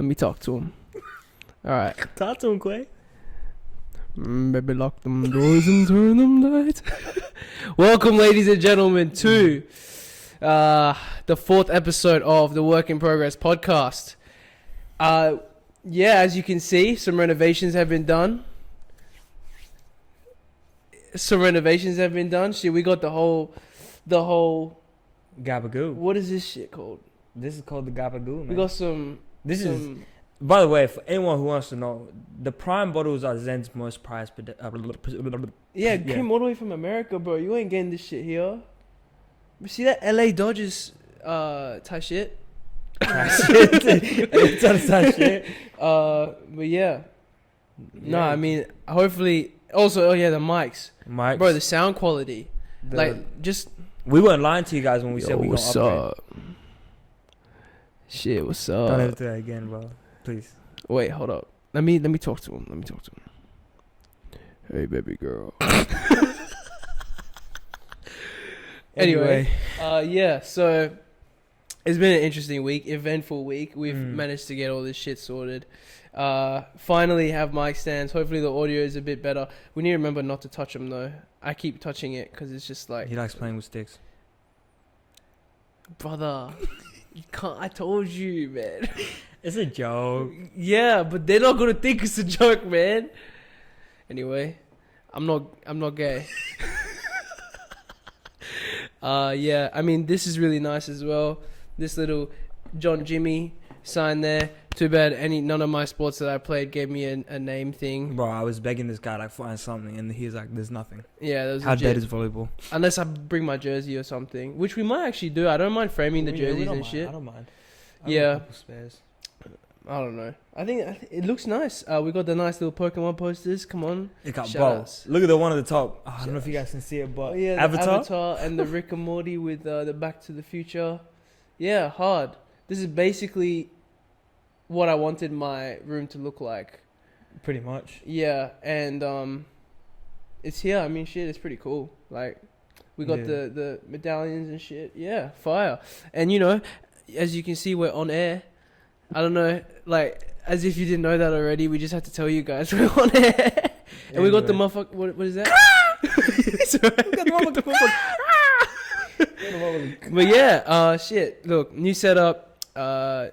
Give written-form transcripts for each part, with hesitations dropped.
Let me talk to him. All right. Talk to him, Quay. Baby, lock them doors and turn them lights. Welcome, ladies and gentlemen, to the fourth episode of the Work in Progress podcast. Yeah, as you can see, some renovations have been done. Shit, we got the whole Gabagoo. what is this shit called? This is called the Gabagoo, man. We got some. By the way, for anyone who wants to know, the prime bottles are Zen's most prized. Yeah, came all the way from America, bro. You ain't getting this shit here. You see that LA Dodgers type shit? shit. But yeah. No, I mean, hopefully. Also, the mics. Bro, the sound quality. We weren't lying to you guys when we said we gonna what's upgrade. up? Shit, what's up? Don't ever do that again, bro. Please. Wait, hold up. Let me talk to him. Hey, baby girl. Anyway, so it's been an interesting week, eventful week. We've managed to get all this shit sorted. Finally have mic stands. Hopefully the audio is a bit better. We need to remember not to touch them though. I keep touching it because it's just like... He likes playing with sticks. Brother, you can't... I told you, man. It's a joke. Yeah, but they're not gonna think it's a joke, man. Anyway, I'm not gay. Yeah, I mean, this is really nice as well. This little John Jimmy sign there. Too bad none of my sports that I played gave me a name thing. Bro, I was begging this guy like find something, and he's like, "There's nothing." Yeah, that was how legit. dead is volleyball? Unless I bring my jersey or something, which we might actually do. I don't mind framing the jerseys and shit. I don't mind. Yeah. A couple spares. I don't know. I think it looks nice. We got the nice little Pokemon posters. Come on. It got Shout bro. outs. Look at the one at the top. Oh, I don't know if you guys can see it, but the Avatar and the Rick and Morty with the Back to the Future. Yeah, hard. This is basically what I wanted my room to look like. Pretty much. Yeah, and it's here. I mean, shit, it's pretty cool. Like, we got the medallions and shit. Yeah, fire. And as you can see, we're on air. I don't know, like, as if you didn't know that already, we just have to tell you guys we're on air. And we got the motherfucker, what is that? But yeah, shit, look, new setup, we're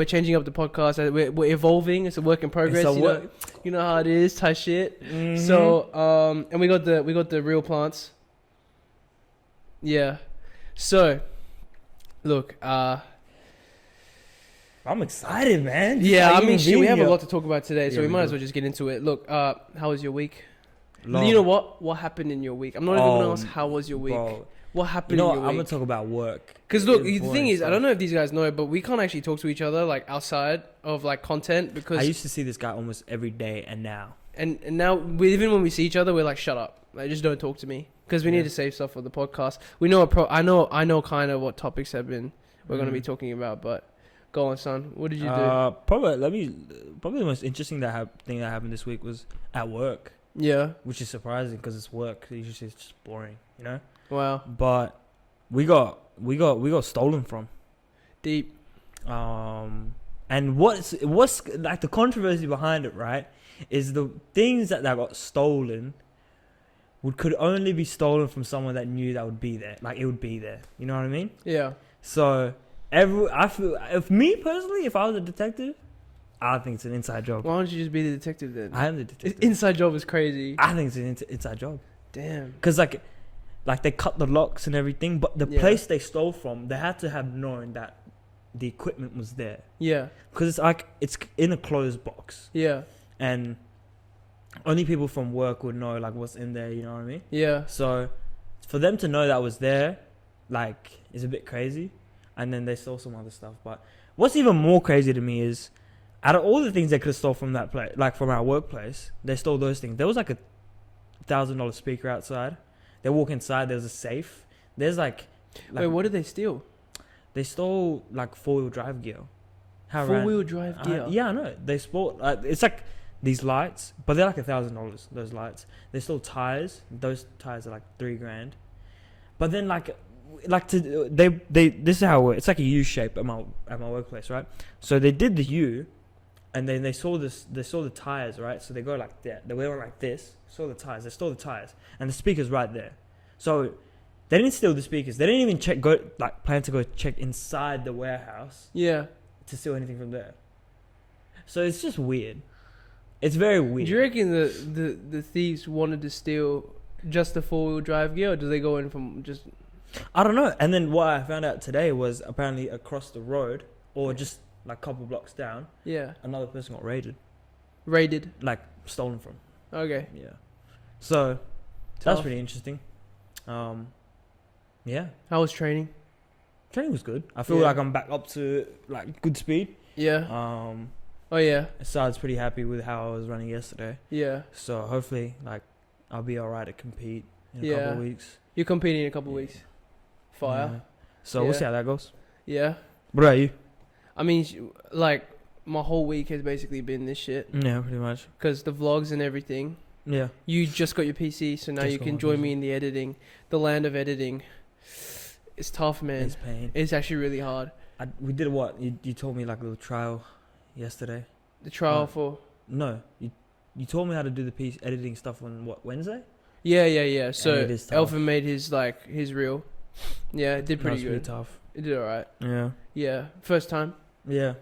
changing up the podcast, we're evolving, it's a work in progress, you know how it is, type shit. Mm-hmm. So, and we got the real plants. Yeah. So, look, I'm excited, man. Yeah, I mean, shit, we have a lot to talk about today, so we might as well just get into it. Look, how was your week? Long. You know what? What happened in your week? I'm not even going to ask how was your week. Bro. What happened in your week? I'm going to talk about work. Because look, the thing is, I don't know if these guys know, but we can't actually talk to each other, like, outside of, like, content, because... I used to see this guy almost every day, and now... And now, even when we see each other, we're like, shut up. Like, just don't talk to me. Because we need to save stuff for the podcast. We know, I know kind of what topics we're going to be talking about, but... Go on, son. What did you do? Probably the most interesting thing that happened this week was at work. Yeah. Which is surprising because it's work. Usually it's just boring, Wow. But we got stolen from. Deep. And what's like the controversy behind it, right? Is the things that got stolen could only be stolen from someone that knew that would be there. Like it would be there. You know what I mean? Yeah. So. I feel, if me personally, if I was a detective, I think it's an inside job. Why don't you just be the detective then? I am the detective. Inside job is crazy. I think it's an inside job. Damn. Because like they cut the locks and everything, but the place they stole from, they had to have known that the equipment was there. Yeah. Because it's in a closed box. Yeah. And only people from work would know like what's in there. You know what I mean? Yeah. So for them to know that was there, like, is a bit crazy. And then they stole some other stuff. But what's even more crazy to me is, out of all the things they could have stole from that place, like from our workplace, they stole those things. There was like a $1,000 speaker outside. They walk inside. There's a safe. There's like wait, what did they steal? They stole like 4-wheel drive gear. Four-wheel drive gear. Yeah, I know. They stole. It's like these lights, but they're like $1,000. Those lights. They stole tires. Those tires are like $3,000. But then like like to they this is how it works. It's like a U shape at my workplace, right? So they did the U, and then they saw the tires, right? So they go like that. They went like this. Saw the tires. They saw the tires, and the speaker's right there. So they didn't steal the speakers. They didn't even plan to go check inside the warehouse. Yeah. To steal anything from there. So it's just weird. It's very weird. Do you reckon the thieves wanted to steal just the 4-wheel drive gear, or do they go in from just? I don't know. And then what I found out today was apparently across the road, or just like a couple blocks down, another person got raided. Like stolen from. Okay. Yeah. So that's pretty interesting. Yeah. How was training? Training was good. I feel like I'm back up to like good speed. Yeah. Oh yeah. So I was pretty happy with how I was running yesterday. Yeah. So hopefully, like, I'll be alright to compete in a couple of weeks. You're competing in a couple of weeks. Fire. Yeah. So we'll see how that goes. Yeah. What about you? I mean, like, my whole week has basically been this shit. Yeah, pretty much. Because the vlogs and everything. Yeah. You just got your PC, so now you can join me in the editing. The land of editing. It's tough, man. It's pain. It's actually really hard. We did what? You told me like a little trial yesterday. The trial for? No. You told me how to do the piece editing stuff on what, Wednesday? Yeah. So Elphan made his reel. Yeah, it did pretty good. Really tough. It did alright. Yeah. Yeah. First time. Yeah.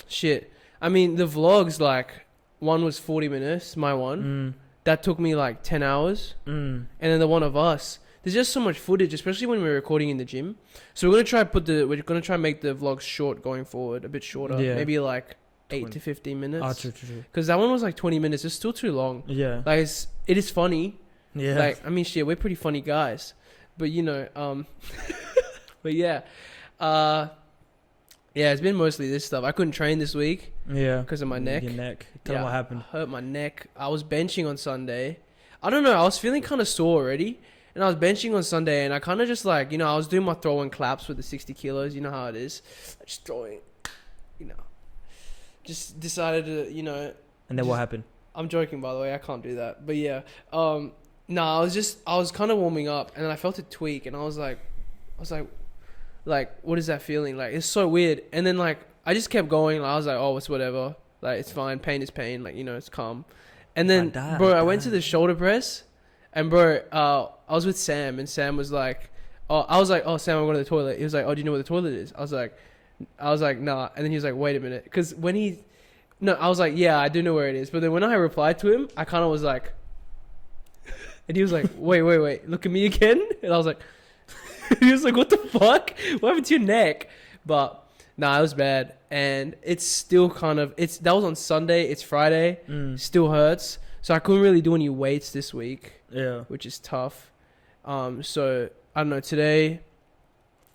Shit. I mean, the vlogs, like, one was 40 minutes, my one. That took me like 10 hours. And then the one of us, there's just so much footage, especially when we're recording in the gym. So we're gonna try and make the vlogs short going forward, a bit shorter. Yeah. Maybe like 8 to 15 minutes. True. Because that one was like 20 minutes. It's still too long. Yeah. Like, it is funny. Yeah. Like, I mean, shit, we're pretty funny guys. But, you know, but yeah. Yeah, it's been mostly this stuff. I couldn't train this week. Yeah. Because of my neck. Your neck. Tell them what happened. I hurt my neck. I was benching on Sunday. I don't know. I was feeling kind of sore already. And I was benching on Sunday, and I kind of just like, you know, I was doing my throw and claps with the 60 kilos. You know how it is. Just throwing, you know. Just decided to, you know. And then what happened? I'm joking, by the way. I can't do that. But yeah. No, I was kind of warming up, and then I felt a tweak, and I was like, what is that feeling? Like, it's so weird. And then, like, I just kept going. Like, I was like, oh, it's whatever. Like, it's fine. Pain is pain. Like, you know, it's calm. And then, I went to the shoulder press. And bro, I was with Sam, and Sam was like, I was like, oh, Sam, I'm going to the toilet. He was like, oh, do you know where the toilet is? I was like, nah. And then he was like, wait a minute. Because I was like, yeah, I do know where it is. But then when I replied to him, I kind of was like, and he was like, wait, look at me again. And I was like, he was like, what the fuck? What happened to your neck? But nah, it was bad. And it's still that was on Sunday. It's Friday. Still hurts. So I couldn't really do any weights this week. Yeah. Which is tough. So I don't know, today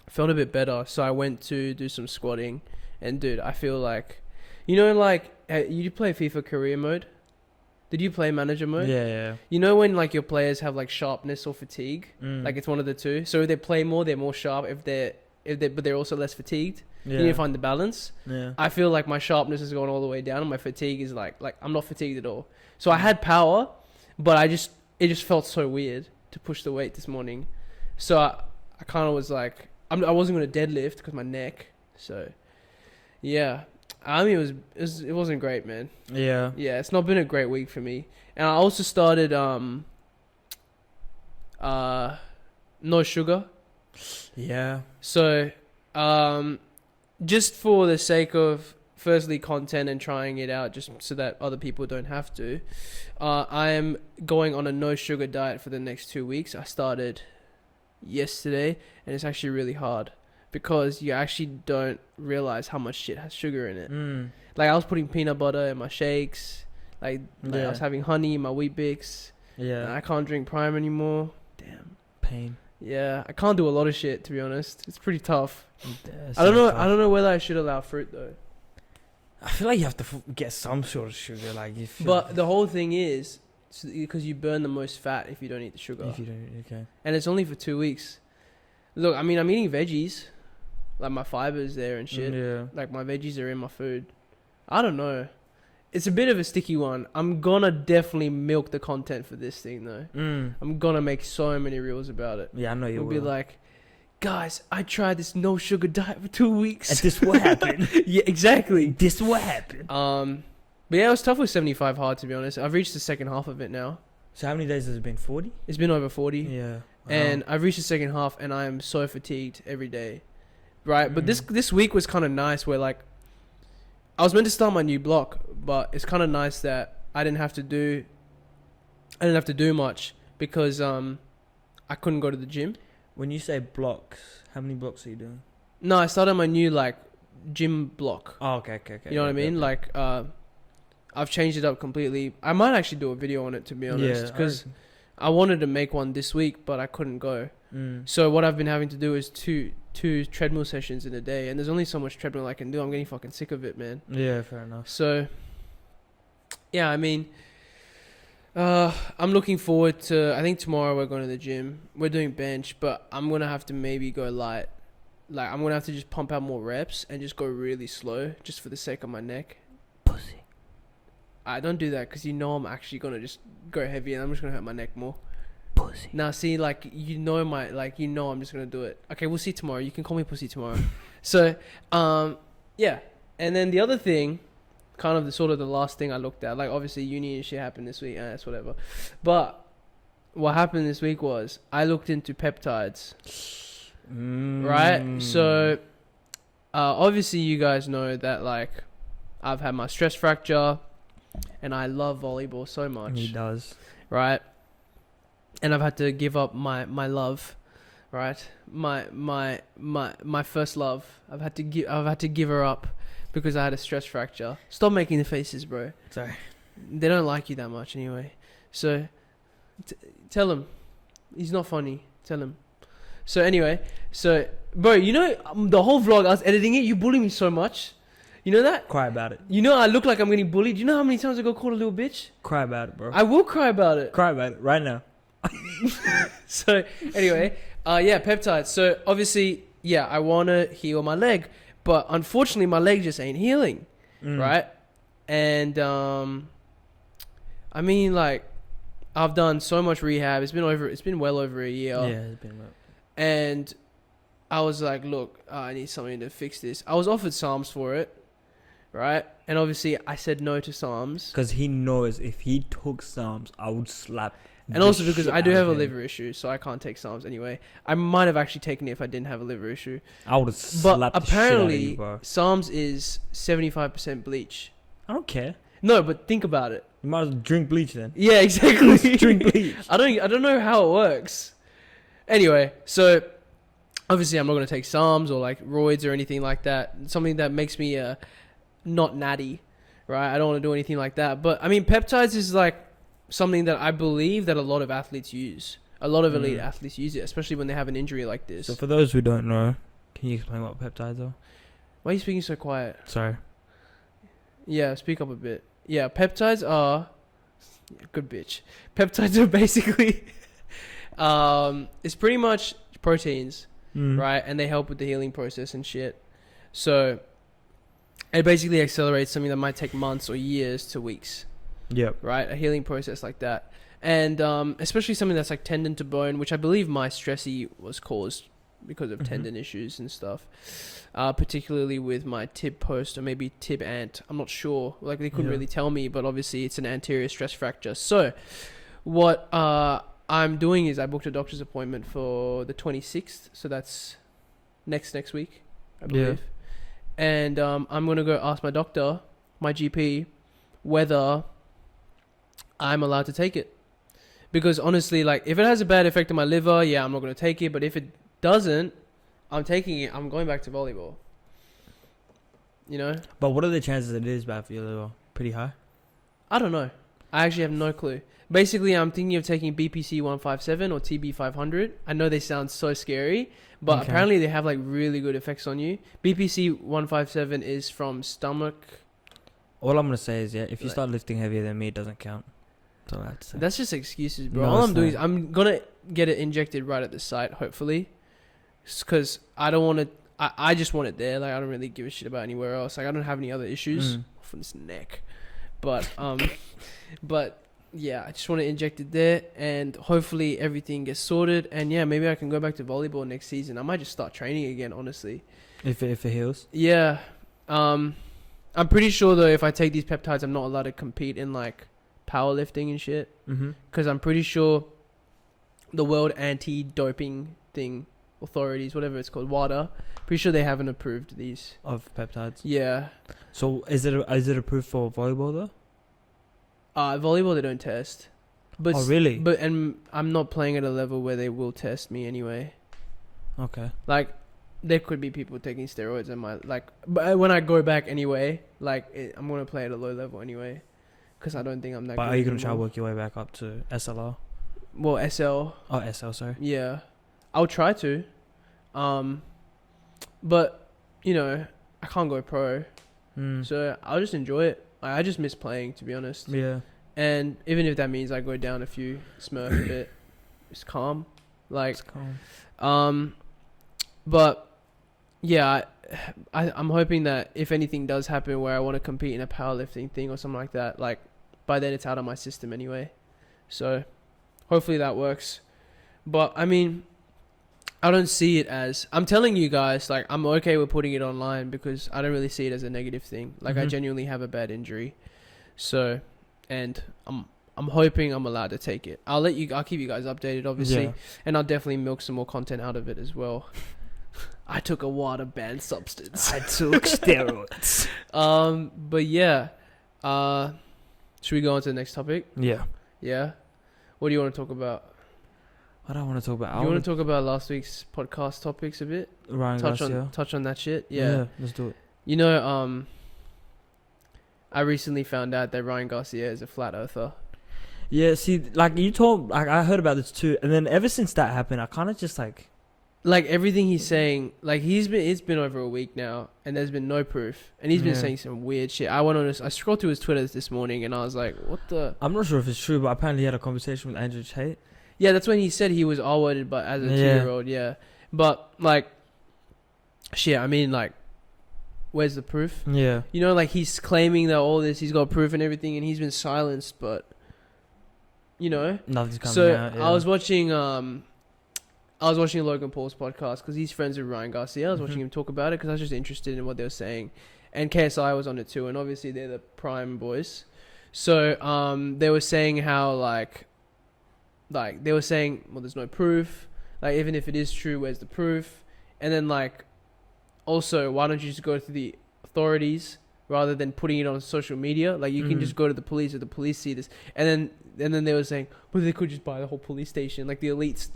I felt a bit better. So I went to do some squatting, and dude, I feel like, you know, like, you play FIFA career mode? Did you play manager mode? Yeah. You know when like your players have like sharpness or fatigue? Like it's one of the two. So if they play more, they're more sharp. But they're also less fatigued. Yeah. You need to find the balance. Yeah. I feel like my sharpness is going all the way down, and my fatigue is like I'm not fatigued at all. So I had power, but it just felt so weird to push the weight this morning. So I kind of was like, I wasn't going to deadlift because my neck. So yeah, I mean it wasn't great, man. Yeah. Yeah, it's not been a great week for me. And I also started no sugar. Yeah. So just for the sake of firstly content and trying it out, just so that other people don't have to, I am going on a no sugar diet for the next 2 weeks. I started yesterday, and it's actually really hard because you actually don't realize how much shit has sugar in it. Like I was putting peanut butter in my shakes, like I was having honey in my Wheat Bix. Yeah. And I can't drink Prime anymore. Damn. Pain. Yeah, I can't do a lot of shit, to be honest. It's pretty tough. I don't know whether I should allow fruit though. I feel like you have to get some sort of sugar, like. But the whole thing is, because you burn the most fat if you don't eat the sugar. If you don't, okay. And it's only for 2 weeks. Look, I mean, I'm eating veggies, like my fibers there and shit. Yeah. Like my veggies are in my food. I don't know. It's a bit of a sticky one. I'm gonna definitely milk the content for this thing though. I'm gonna make so many reels about it. Yeah, I know you will. It'll be like, guys, I tried this no sugar diet for 2 weeks. And this what happened. Yeah, exactly. This what happened. But yeah, it was tough with 75 hard, to be honest. I've reached the second half of it now. So how many days has it been? 40? It's been over 40. Yeah. Wow. And I've reached the second half, and I am so fatigued every day. Right? But this week was kind of nice where, like, I was meant to start my new block, but it's kind of nice that I didn't have to do much because I couldn't go to the gym. When you say blocks, how many blocks are you doing? No, I started my new, like, gym block. Oh, okay. You know what I mean? Okay. Like, I've changed it up completely. I might actually do a video on it, to be honest, because I wanted to make one this week, but I couldn't go. So what I've been having to do is two treadmill sessions in a day, and there's only so much treadmill I can do. I'm getting fucking sick of it, man. Yeah, fair enough. So, yeah, I mean, I'm looking forward to, I think tomorrow we're going to the gym. We're doing bench, but I'm going to have to maybe go light. Like, I'm going to have to just pump out more reps and just go really slow, just for the sake of my neck. Pussy. I don't do that because you know I'm actually going to just go heavy and I'm just going to hurt my neck more. Pussy. Now, see, like, I'm just going to do it. Okay, we'll see tomorrow. You can call me pussy tomorrow. So, yeah. And then the other thing, kind of the last thing I looked at, like, obviously uni and shit happened this week, that's whatever. But what happened this week was I looked into peptides. Right? So, obviously you guys know that, like, I've had my stress fracture and I love volleyball so much. He does. Right? And I've had to give up my love, right? My first love. I've had to give her up because I had a stress fracture. Stop making the faces, bro. Sorry. They don't like you that much anyway. So tell him. He's not funny. Tell him. So anyway, bro, you know the whole vlog I was editing it, you bully me so much. You know that? Cry about it. You know I look like I'm getting bullied. You know how many times I got called a little bitch? Cry about it, bro. I will cry about it. Cry about it right now. So anyway, peptides. So obviously, yeah, I want to heal my leg, but unfortunately my leg just ain't healing, right? And I mean, like, I've done so much rehab. It's been well over a year. Yeah, it's been well. And I was like, look, I need something to fix this. I was offered Psalms for it, right? And obviously I said no to Psalms. Because he knows if he took Psalms, I would slap. And also because I do have a liver issue, so I can't take Psalms anyway. I might have actually taken it if I didn't have a liver issue. I would have slapped the shit out of you, bro. Psalms is 75% bleach. I don't care. No, but think about it. You might as well drink bleach then. Yeah, exactly. Drink bleach. I don't know how it works. Anyway, so obviously I'm not going to take Psalms or like roids or anything like that. Something that makes me not natty, right? I don't want to do anything like that. But I mean, peptides is like something that I believe that a lot of athletes use. A lot of elite athletes use it, especially when they have an injury like this. So for those who don't know, can you explain what peptides are? Why are you speaking so quiet? Sorry. Yeah, speak up a bit. Yeah, peptides are... Good bitch. Peptides are basically... it's pretty much proteins, right? And they help with the healing process and shit. So it basically accelerates something that might take months or years to weeks. Yep. Right? A healing process like that. And especially something that's like tendon to bone, which I believe my stressy was caused because of tendon issues and stuff. Particularly with my tib post or maybe tib ant. I'm not sure. Like, they couldn't really tell me, but obviously it's an anterior stress fracture. So what I'm doing is I booked a doctor's appointment for the 26th. So that's next week, I believe. Yeah. And I'm going to go ask my doctor, my GP, whether I'm allowed to take it. Because honestly, like, if it has a bad effect on my liver, yeah, I'm not going to take it. But if it doesn't, I'm taking it. I'm going back to volleyball. You know? But what are the chances that it is bad for your liver? Pretty high? I don't know. I actually have no clue. Basically, I'm thinking of taking BPC 157 or TB 500. I know they sound so scary, but apparently they have like really good effects on you. BPC 157 is from stomach. All I'm going to say is, yeah, if you start lifting heavier than me, it doesn't count. That's all I have to say. That's just excuses, bro. No, all I'm doing is I'm going to get it injected right at the site, hopefully. Because I don't want to... I just want it there. Like, I don't really give a shit about anywhere else. Like, I don't have any other issues from this neck. But yeah, I just want to inject it there, and hopefully everything gets sorted. And yeah, maybe I can go back to volleyball next season. I might just start training again, honestly. If it heals. Yeah. I'm pretty sure though, if I take these peptides, I'm not allowed to compete in like powerlifting and shit. Mm-hmm. Because I'm pretty sure the World Anti-Doping thing authorities, whatever it's called, WADA, pretty sure they haven't approved these. Of peptides. Yeah. So is it approved for volleyball though? Volleyball they don't test. But Oh really? But I'm not playing at a level where they will test me anyway. Okay. Like, there could be people taking steroids and but when I go back anyway, I'm gonna play at a low level anyway, because I don't think I'm that. But good are you gonna anymore. try to work your way back up to SLR? Well, SL. Oh, SL, sorry. Yeah, I'll try to. But you know, I can't go pro, so I'll just enjoy it. I just miss playing, to be honest. Yeah. And even if that means I go down a few Smurf a bit, it's calm. It's calm. But yeah, I'm hoping that if anything does happen where I want to compete in a powerlifting thing or something like that, like by then it's out of my system anyway. So hopefully that works. But I mean, I don't see it as, I'm telling you guys, like, I'm okay with putting it online because I don't really see it as a negative thing. Like, I genuinely have a bad injury. So, and I'm hoping I'm allowed to take it. I'll keep you guys updated, obviously. Yeah. And I'll definitely milk some more content out of it as well. I took a water banned substance. I took steroids. But yeah. Should we go on to the next topic? Yeah. Yeah. What do you want to talk about? What do I want to talk about? You want to talk about last week's podcast topics a bit? Ryan Garcia. Touch on that shit. Yeah. Let's do it. You know, I recently found out that Ryan Garcia is a flat earther. Yeah, see, like you told, like I heard about this too, and then ever since that happened, I kind of just like everything he's saying, like it's been over a week now, and there's been no proof, and he's been saying some weird shit. I scrolled through his Twitter this morning, and I was like, what the? I'm not sure if it's true, but apparently he had a conversation with Andrew Tate. Yeah, that's when he said he was R-worded, but as a 2-year-old, yeah. But like, shit, I mean, like, where's the proof? Yeah. You know, like he's claiming that all this, he's got proof and everything, and he's been silenced, but you know, nothing's coming out. Yeah. I was watching Logan Paul's podcast because he's friends with Ryan Garcia. I was watching him talk about it because I was just interested in what they were saying, and KSI was on it too, and obviously they're the Prime boys. So they were saying how like they were saying, well, there's no proof. Like, even if it is true, where's the proof? And then like, also, why don't you just go to the authorities rather than putting it on social media? Like, you can just go to the police, or the police see this. And then they were saying, well, they could just buy the whole police station. Like, the elites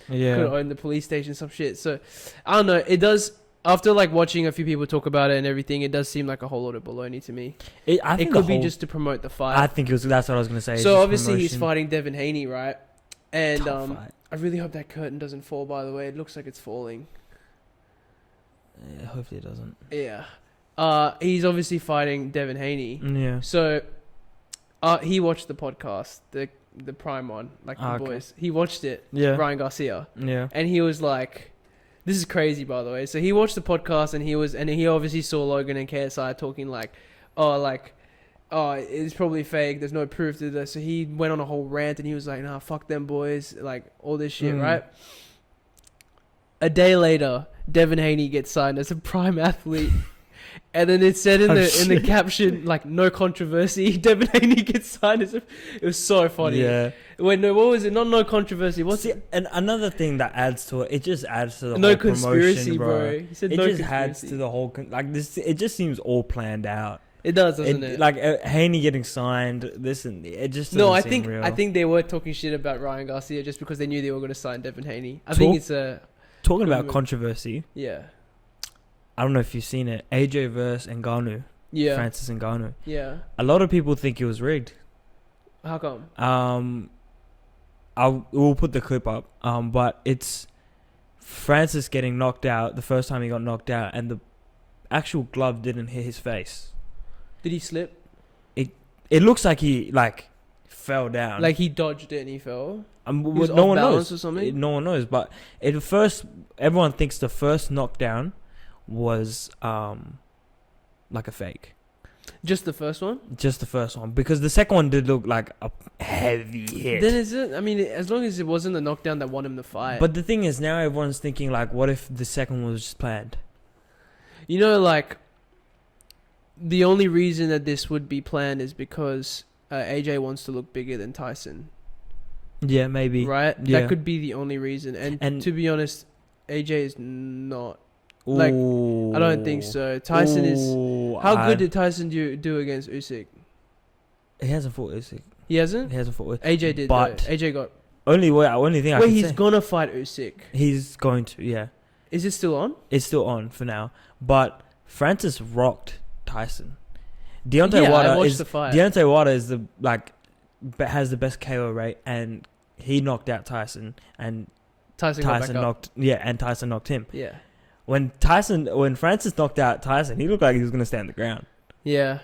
could own the police station, some shit. So, I don't know. It does, after like watching a few people talk about it and everything, it does seem like a whole lot of baloney to me. I think it could be just to promote the fight. I think that's what I was going to say. So, obviously, he's fighting Devin Haney, right? And fight. I really hope that curtain doesn't fall, by the way. It looks like it's falling. Yeah, hopefully it doesn't. Yeah. He's obviously fighting Devin Haney. Yeah. So, he watched the podcast, the Prime one, like the boys. He watched it. Yeah. Ryan Garcia. Yeah. And he was like, this is crazy, by the way. So he watched the podcast, and he obviously saw Logan and KSI talking like, it's probably fake. There's no proof to this. So he went on a whole rant, and he was like, nah, fuck them boys, like all this shit, right? A day later, Devin Haney gets signed as a Prime athlete. And then it said in the caption, like, no controversy. Devin Haney gets signed as it was so funny. Yeah. Wait, no, what was it? Not no controversy. What's it? And another thing that adds to it just adds to the no whole conspiracy, promotion, bro. He said it no just conspiracy. adds to the whole this. It just seems all planned out. It does, doesn't it? Like Haney getting signed, this and it just no. doesn't seem real. I think they were talking shit about Ryan Garcia just because they knew they were going to sign Devin Haney. I think it's a talking about controversy. Yeah. I don't know if you've seen it. AJ versus Ngannou. Yeah. Francis Ngannou. Yeah. A lot of people think it was rigged. How come? We'll put the clip up. But it's Francis getting knocked out the first time he got knocked out, and the actual glove didn't hit his face. Did he slip? It looks like he fell down. Like he dodged it and he fell. No one knows. Or something? No one knows. But everyone thinks the first knockdown was like a fake. Just the first one? Just the first one, because the second one did look like a heavy hit. Then is it? I mean, as long as it wasn't the knockdown that won him the fight. But the thing is, now everyone's thinking like, what if the second one was just planned? You know, like, the only reason that this would be planned is because AJ wants to look bigger than Tyson. Yeah, maybe. Right? Yeah. That could be the only reason. And to be honest, AJ is not. Like, I don't think so. Tyson is... How good did Tyson do against Usyk? He hasn't fought Usyk. He hasn't? He hasn't fought Usyk. AJ did, but though. AJ got... Only thing I can he's say. gonna fight Usyk. He's going to, yeah. Is it still on? It's still on for now. But Francis rocked Tyson. I Deontay watched the fight. Wilder is has the best KO rate, and he knocked out Tyson, and Tyson got back up. Tyson knocked him. Yeah. When Francis knocked out Tyson, he looked like he was gonna stay on the ground. Yeah.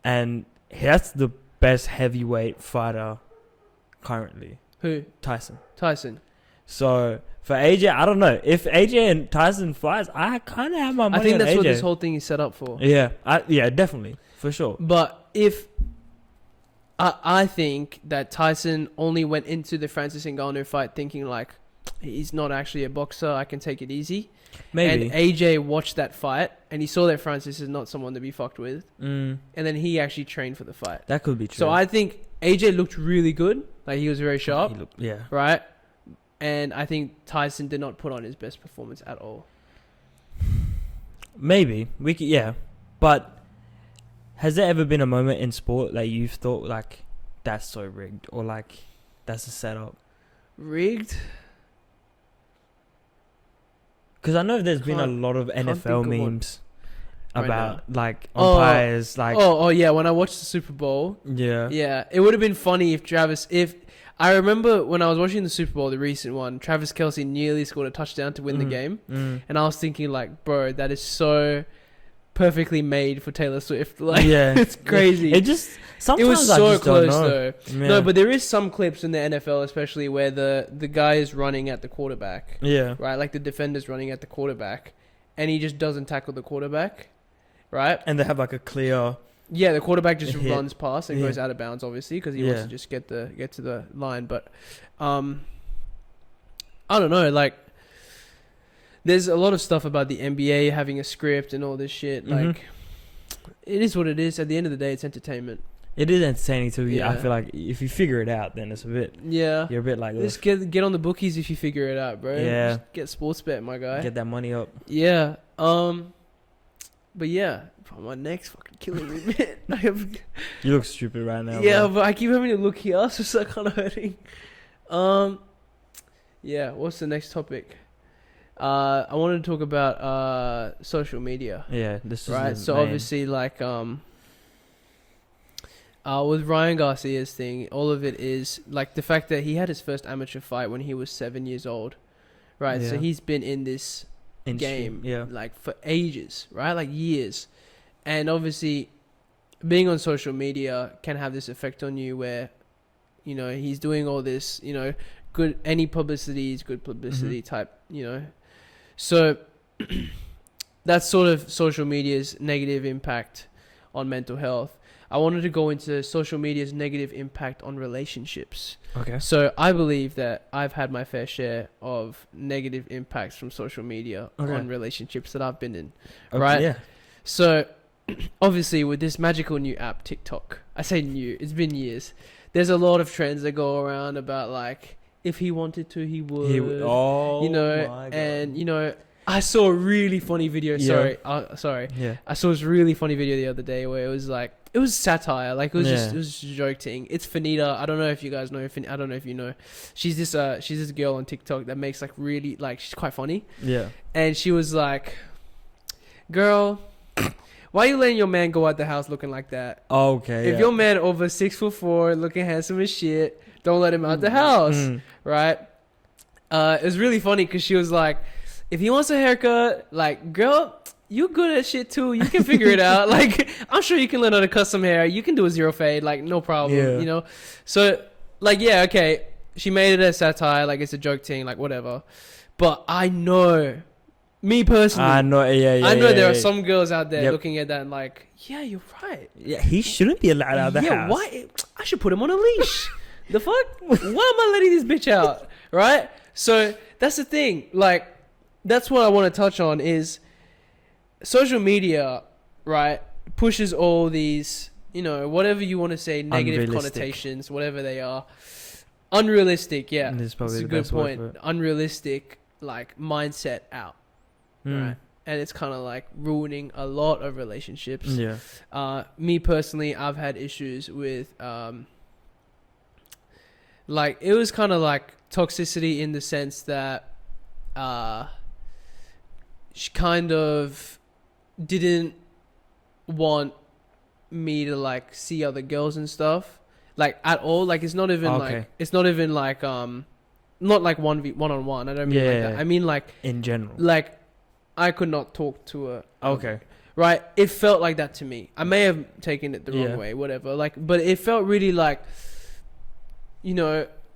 And that's the best heavyweight fighter currently. Who? Tyson. So for AJ, I don't know if AJ and Tyson fights. I kind of have my money on AJ. I think that's what this whole thing is set up for. Yeah, definitely, for sure. But if I think that Tyson only went into the Francis Ngannou fight thinking like, he's not actually a boxer, I can take it easy. Maybe. And AJ watched that fight and he saw that Francis is not someone to be fucked with. And then he actually trained for the fight. That could be true. So I think AJ looked really good. Like, he was very sharp. Yeah. Right? And I think Tyson did not put on his best performance at all. Maybe. But has there ever been a moment in sport that you've thought like, that's so rigged, or like, that's a setup? Rigged? Because I know there's been a lot of NFL memes right about like umpires, like. Oh yeah, when I watched the Super Bowl. Yeah, it would have been funny if I remember when I was watching the Super Bowl, the recent one, Travis Kelce nearly scored a touchdown to win the game, and I was thinking like, bro, that is so perfectly made for Taylor Swift. Like, it's crazy. It just sometimes it was I so just close don't know. though. Yeah. No, but there is some clips in the NFL, especially where the guy is running at the quarterback. Yeah. Right, like the defender's running at the quarterback, and he just doesn't tackle the quarterback. Right. And they have like a clear. Yeah, the quarterback just hit. runs past and goes out of bounds, obviously, because he wants to just get to the line. But I don't know, like, there's a lot of stuff about the NBA having a script and all this shit. Like, it is what it is. At the end of the day, it's entertainment. It is entertaining too. Yeah. I feel like if you figure it out, then it's a bit. Yeah. You're a bit like. Just get on the bookies if you figure it out, bro. Yeah. Just get sports bet, my guy. Get that money up. Yeah. But yeah, my neck's fucking killing me, man. You look stupid right now. Yeah, bro. but I keep having to look here, so it's like kind of hurting. Yeah. What's the next topic? I wanted to talk about social media. Yeah, this is right. So obviously, like with Ryan Garcia's thing, all of it is like the fact that he had his first amateur fight when he was 7 years old, right? Yeah. So he's been in this game like for ages, right? Like years. And obviously being on social media can have this effect on you where, you know, he's doing all this, you know, any publicity is good publicity type, you know. So that's sort of social media's negative impact on mental health. I wanted to go into social media's negative impact on relationships. Okay. So I believe that I've had my fair share of negative impacts from social media on relationships that I've been in. Right? Yeah. So obviously with this magical new app, TikTok, I say new, it's been years. There's a lot of trends that go around about like, if he wanted to, he would. Oh, you know, my God. and you know, I saw a really funny video. Sorry. Yeah. I saw this really funny video the other day where it was like, it was satire. Like it was just a joke thing. It's Finita. I don't know if you guys know. I don't know if you know. She's this girl on TikTok that makes like really like, she's quite funny. Yeah. And she was like, girl, why are you letting your man go out the house looking like that? Okay. If your man over 6'4", looking handsome as shit, don't let him out the house. Right? It was really funny because she was like, if he wants a haircut, like, girl, you good at shit too. You can figure it out. Like, I'm sure you can learn how to cut some hair. You can do a zero fade, like, no problem. Yeah. You know? So, like, yeah, okay. She made it as satire, like it's a joke thing, like whatever. But I know Me personally, I know. Yeah. I know yeah, there are yeah. some girls out there Yep. looking at that and like, yeah, you're right. Yeah, he shouldn't be allowed out of the Yeah, house. why? I should put him on a leash. The fuck? Why am I letting this bitch out? Right? So that's the thing. Like, that's what I want to touch on is social media, right, pushes all these, whatever you want to say, negative Unrealistic. connotations, whatever they are. Unrealistic, yeah. This is probably That's a the good best word point. for it. Unrealistic, like, mindset out, right? And it's kind of like ruining a lot of relationships. Yeah. Me personally, I've had issues with, like, it was kind of like toxicity in the sense that she kind of didn't want me to like see other girls and stuff, like at all. Like it's not even like not like one-on-one. I don't mean like that. I mean like in general. like I could not talk to her. Okay. Right? It felt like that to me. I may have taken it the wrong way, whatever. Like, but it felt really like,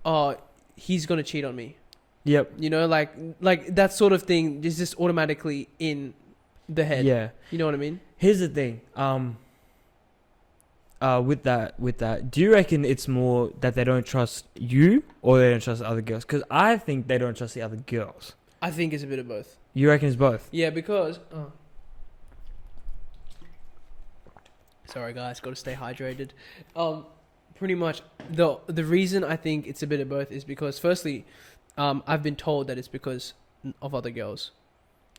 oh, he's gonna cheat on me. Yep. Like that sort of thing is just automatically in the head. Yeah. You know what I mean? Here's the thing. With that, do you reckon it's more that they don't trust you or they don't trust other girls? Because I think they don't trust the other girls. I think it's a bit of both. You reckon it's both? Yeah, because sorry guys, got to stay hydrated. Pretty much the reason I think it's a bit of both is because firstly, I've been told that it's because of other girls.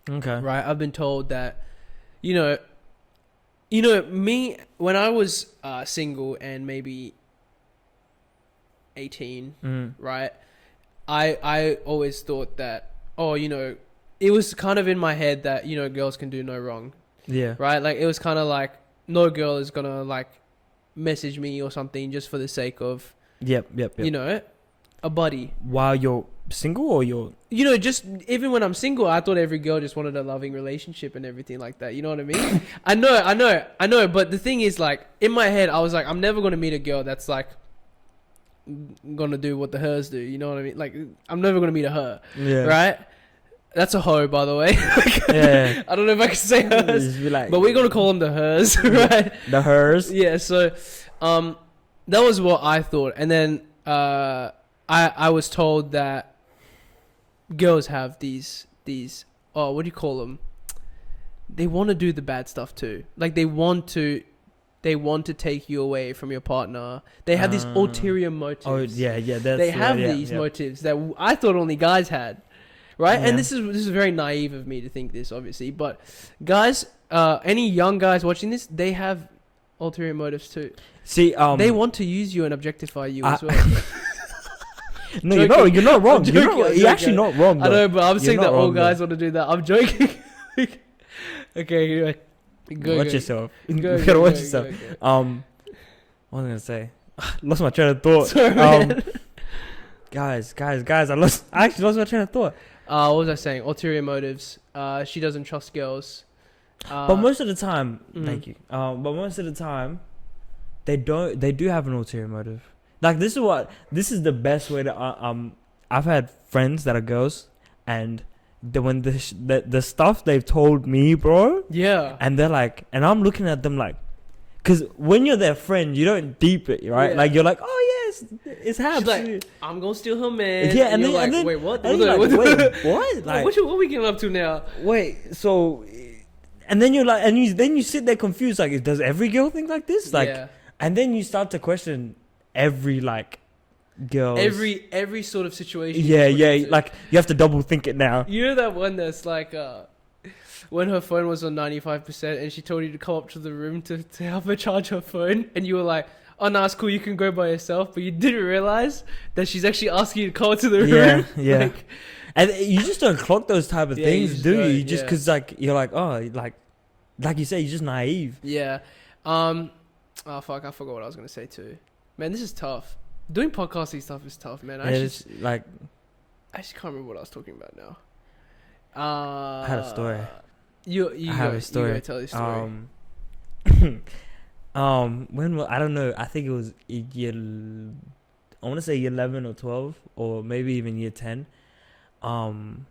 Okay. Right? I've been told that, me when I was single and maybe 18, right? I always thought that, it was kind of in my head that, girls can do no wrong. Yeah. Right? Like, it was kind of like, no girl is gonna, like, message me or something just for the sake of, Yep. a buddy. While you're single or you're... just even when I'm single, I thought every girl just wanted a loving relationship and everything like that. You know what I mean? I know. But the thing is, like, in my head, I was like, I'm never going to meet a girl that's, like, going to do what the hers do. You know what I mean? Like, I'm never going to meet a her. Yeah. Right? That's a hoe, by the way. Yeah. I don't know if I can say hers. Like, but we're going to call them the hers, right? The hers? Yeah, so that was what I thought. And then I was told that girls have these what do you call them? They want to do the bad stuff too. Like they want to take you away from your partner. They have these ulterior motives. Oh yeah. They have these motives that I thought only guys had, right? Yeah. And this is very naive of me to think this, obviously. But guys, any young guys watching this, they have ulterior motives too. See, they want to use you and objectify you as well. No, you're not wrong. You're actually not wrong. Though. I know, but I'm saying that all guys though. want to do that. I'm joking. Okay, anyway. Watch yourself. You gotta watch yourself. What was I gonna say? Lost my train of thought. Sorry, man. Guys, I actually lost my train of thought. What was I saying? Ulterior motives. She doesn't trust girls. But most of the time, thank you. But most of the time, they do have an ulterior motive. Like this is the best way to I've had friends that are girls, and when the stuff they've told me, bro, and they're like, and I'm looking at them like, because when you're their friend, you don't deep it, right? Like you're like, oh yes, it's happening. She's like, I'm gonna steal her man. Yeah, and then wait, what? Wait, what? Like, what are we getting up to now? Wait, so, and then you're like, then you sit there confused, like, does every girl think like this? Like, and then you start to question every like girl, every sort of situation. Like you have to double think it now. You know that one that's like when her phone was on 95% and she told you to come up to the room to help her charge her phone, and you were like, oh no, it's cool, you can go by yourself, but you didn't realize that she's actually asking you to come to the room. Like, and you just don't clock those type of things, do you? Just because like you're like, oh, like you say, you're just naive. Oh fuck, I forgot what I was gonna say too. Man, this is tough. Doing podcasting stuff is tough, man. I just can't remember what I was talking about now. I had a story. I have a story. You tell your story. I don't know. I think it was year. I want to say year 11 or 12, or maybe even year 10. And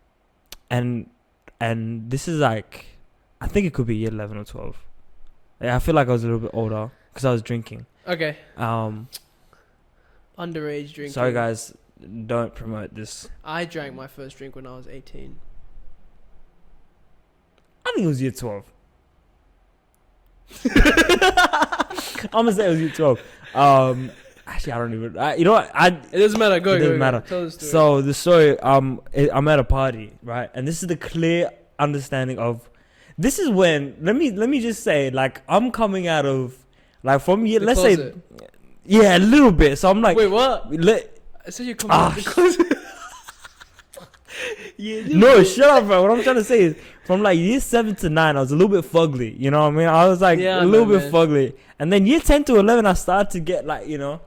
and this is like, I think it could be year 11 or 12. Yeah, I feel like I was a little bit older because I was drinking. Okay. Um, Underage drinking. sorry guys, don't promote this. I drank my first drink when I was 18. I think it was year 12. I'm gonna say it was year 12. Actually, I don't even. You know what? It doesn't matter. Go. It doesn't go. matter. Tell the story. So the story, I'm at a party, right? And this is the clear understanding of. This is when let me just say, like, I'm coming out of, like, from year, The let's closet. say, yeah, a little bit. So I'm like, Wait, what? let, I said you're coming out of the closet. Yeah. no, shut up, bro. What I'm trying to say is, from like year 7 to 9, I was a little bit fugly. You know what I mean? I was like Yeah, I a little know, bit man. fugly. And then year 10 to 11, I started to get like, you know.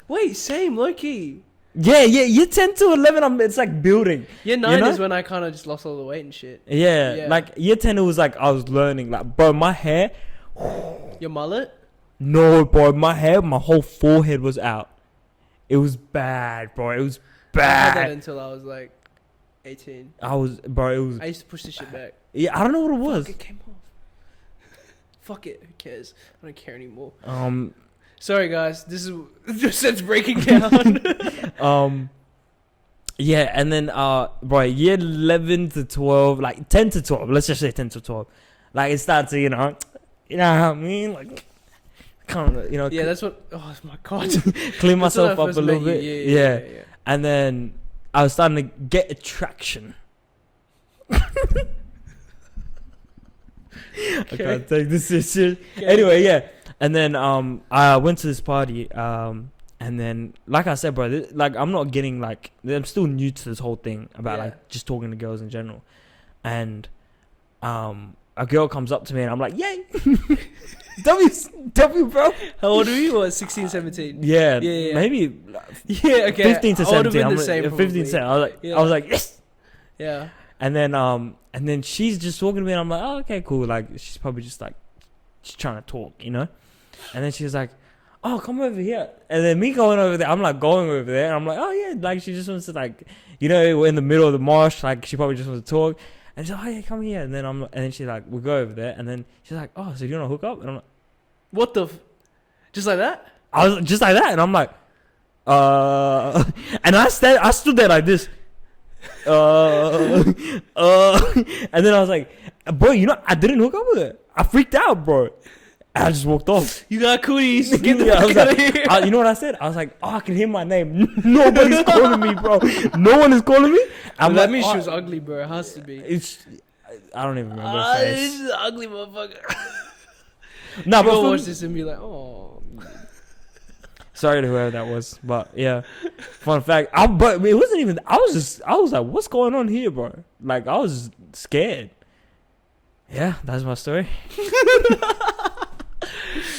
Wait, same, low key. Yeah. Year 10 to 11, it's like building. Year 9 know? is when I kind of just lost all the weight and shit. Yeah, Yeah. like year 10, it was like I was learning. Like, bro, my hair. Your mullet? No, bro, my hair, my whole forehead was out. It was bad, bro. It was I had that bad. until I was like 18. Bro, it was. I used to push this shit back. Yeah, I don't know what it was. Fuck, it came off. Fuck it, who cares? I don't care anymore. Um, Sorry guys, this is just it's breaking down. yeah, and then bro, year 11 to 12, like 10 to 12. Let's just say 10 to 12. Like, it starts to, you know what I mean, like, kind of, you know, Yeah, that's what. Oh my god. clean That's when I myself up first a little met bit. you. Yeah. Yeah. And then I was starting to get attraction. I can't take this shit. Okay. Anyway, yeah. And then I went to this party. And then, like I said, bro, like, I'm not getting, like, I'm still new to this whole thing about Yeah. like just talking to girls in general. And a girl comes up to me and I'm like, yay. W, bro. How old were you? What, 16, 17? Yeah, Yeah. maybe Yeah, okay. 15 to I would've 17. been I'm the same, 15 to 17. I was like, Yeah. I was like, yes. Yeah. And then she's just talking to me and I'm like, oh, okay, cool. Like, she's probably just like, she's trying to talk, you know? And then she was like, oh, come over here. And then me going over there, I'm like going over there and I'm like, oh yeah, like, she just wants to, like, you know, we're in the middle of the marsh, like, she probably just wants to talk. And she's like, oh yeah, come here. And then she's like, we'll go over there. And then she's like, oh, so you want to hook up? And I'm like, What the? Just like that? I was just like that. And I'm like, and I stood there like this. And then I was like, bro, you know, I didn't hook up with her. I freaked out, bro. And I just walked off. You got cooties. Get the Yeah, I fuck was out like, of here. you know what I said? I was like, oh, I can hear my name. Nobody's calling me, bro. No one is calling me. Well, I'm that like, means oh, she was ugly, bro. It has to be. It's, I don't even remember her This face. is an ugly motherfucker. No, You but go for watch me- this and be like, oh. sorry to whoever that was, but yeah. Fun fact, but it wasn't even. I was like, what's going on here, bro? Like, I was scared. Yeah, that's my story.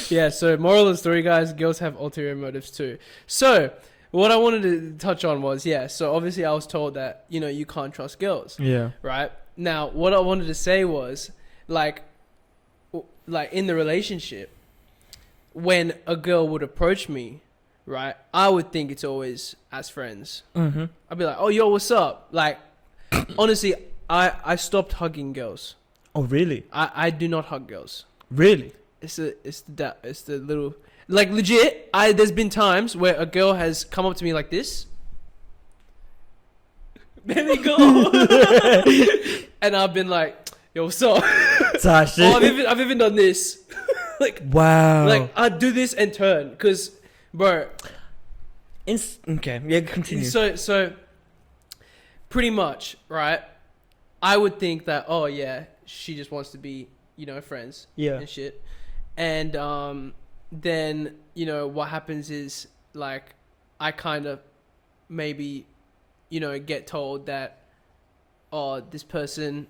Yeah, so moral of the story, guys, girls have ulterior motives too. So, what I wanted to touch on was, yeah, so obviously I was told that, you know, you can't trust girls, Yeah. right? Now, what I wanted to say was, like in the relationship, when a girl would approach me, right, I would think it's always as friends. Mm-hmm. I'd be like, oh, yo, what's up? Like, honestly, I stopped hugging girls. Oh, really? I do not hug girls. Really? It's the little, like, legit. There's been times where a girl has come up to me like this. There they go. And I've been like, yo, what's up? Tasha. Oh, I've even done this. Like, Wow. like I do this and turn, cause, bro. Okay. Yeah. Continue. So, pretty much, right? I would think that, oh yeah, she just wants to be, you know, friends. Yeah. And shit. And then, you know, what happens is, like, I kind of maybe, you know, get told that, oh, this person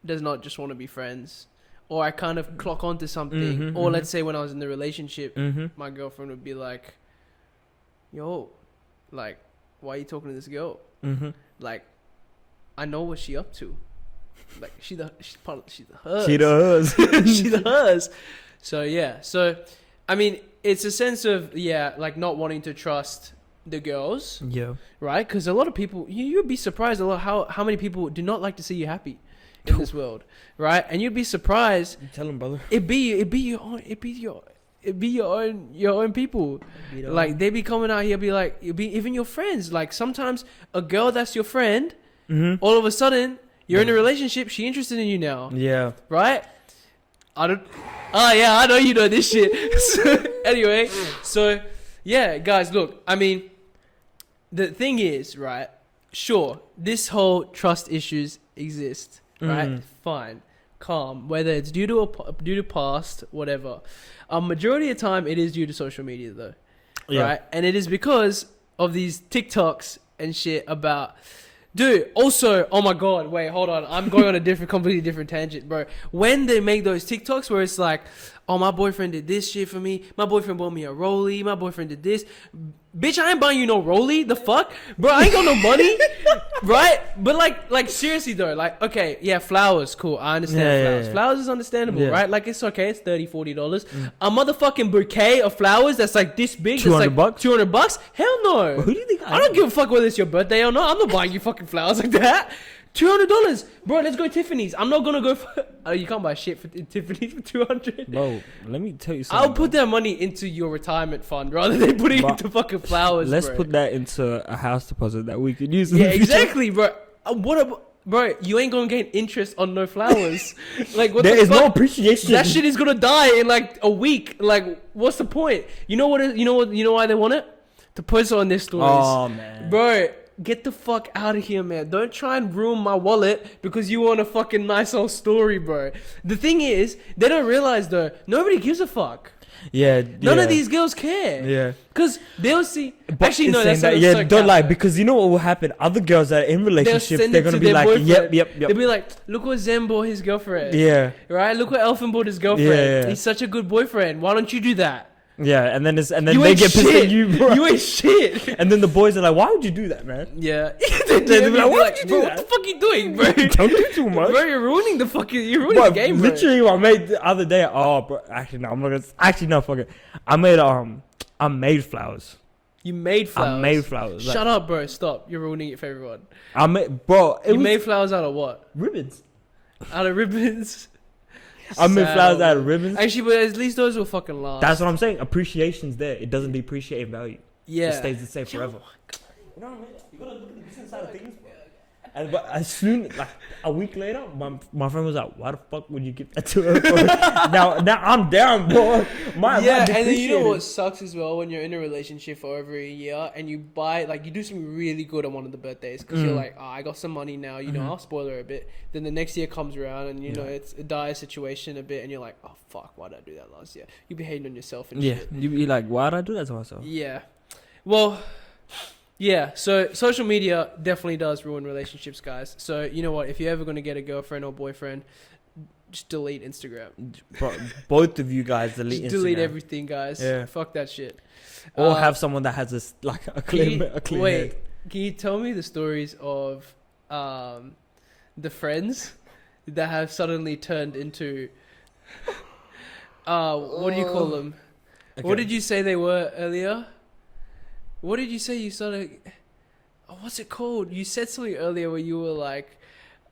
does not just want to be friends. Or I kind of clock onto something. Mm-hmm, or mm-hmm. let's say when I was in the relationship, Mm-hmm. my girlfriend would be like, yo, like, why are you talking to this girl? Mm-hmm. Like, I know what she up to. Like, she's the hers. She does. She's hers. So yeah. So, I mean, it's a sense of, yeah, like, not wanting to trust the girls, Yeah. right? Because a lot of people, you'd be surprised a lot how many people do not like to see you happy. in this world, right? And you'd be surprised. Tell him, brother. It'd be your own people. Like they be coming out here, be like, it'd be even your friends. Like sometimes a girl that's your friend, all of a sudden you're in a relationship. She interested in you now. Yeah. Right. I don't. Oh yeah, I know you know this shit. So, anyway, so yeah, guys, look. I mean, the thing is, right? Sure, this whole trust issues exist, right? Fine, calm. Whether it's due to past, whatever. Majority of the time, it is due to social media, though, right? And it is because of these TikToks and shit about. Dude, also, oh my God, wait, hold on. I'm going on a completely different tangent, bro. When they make those TikToks where it's like, oh, my boyfriend did this shit for me. My boyfriend bought me a rollie. My boyfriend did this. Bitch, I ain't buying you no rollie. The fuck? Bro, I ain't got no money. Right? But like seriously though, like, okay, yeah, flowers, cool. I understand flowers. Yeah. Flowers is understandable, right? Like, it's okay. It's $30, $40. A motherfucking bouquet of flowers that's like this big. $200 bucks? $200? Hell no. Who do you think I don't give a fuck whether it's your birthday or not. I'm not buying you fucking flowers like that. $200, bro. Let's go Tiffany's. I'm not gonna go for. You can't buy shit for Tiffany's for $200. Bro, let me tell you something. I'll put that money into your retirement fund rather than putting it into fucking flowers. Let's put that into a house deposit that we could use. Yeah, exactly, bro. Bro? You ain't gonna gain interest on no flowers. Like, what there is no appreciation. That shit is gonna die in like a week. Like, what's the point? You know what? You know why they want it? To post on their stories. Oh man, bro. Get the fuck out of here, man. Don't try and ruin my wallet because you want a fucking nice old story, bro. The thing is, they don't realize, though, nobody gives a fuck. Yeah. None of these girls care. Yeah. Because they'll see... But actually, no, that's that, so don't lie. Because you know what will happen? Other girls that are in relationships, they're going to be like, yep. They'll be like, look what Zen bought his girlfriend. Yeah. Right? Look what Elphan bought his girlfriend. Yeah. He's such a good boyfriend. Why don't you do that? Yeah, and then they get pissed at you, bro. You ain't shit. And then the boys are like, "Why would you do that, man?" Yeah, they'll be like, "Why would you do that? What the fuck are you doing, bro? Don't do too much, bro. You're ruining the the game, bro." Literally, I made the other day. Oh, bro. Actually, no, I'm not gonna. Actually, no, fuck it. I made flowers. You made flowers. I made flowers. Shut up, bro. Stop. You're ruining it for everyone. You made flowers out of what? Ribbons. Out of ribbons. I made flowers out of ribbons. Actually, but at least those will fucking last. That's what I'm saying. Appreciation's there. It doesn't depreciate in value. Yeah. It stays the same forever. You know what I mean? You gotta look at the business side of things, bro. And but as soon, like a week later, my friend was like, "Why the fuck would you give that to her?" now I'm down, bro. And then you know what sucks as well when you're in a relationship for over a year and you you do something really good on one of the birthdays because you're like, "Oh, I got some money now." You know, I'll spoil her a bit. Then the next year comes around and you know it's a dire situation a bit, and you're like, "Oh fuck, why did I do that last year?" You be hating on yourself and shit. You be like, "Why did I do that to myself?" Yeah. Well. Yeah, so social media definitely does ruin relationships, guys. So, you know what? If you're ever going to get a girlfriend or boyfriend, just delete Instagram. Both of you guys delete Instagram. Delete everything, guys. Yeah. Fuck that shit. Or have someone that has a clean head. Can you tell me the stories of the friends that have suddenly turned into... what do you call them? Okay. What did you say they were earlier? What did you say you started... Oh, what's it called? You said something earlier where you were like,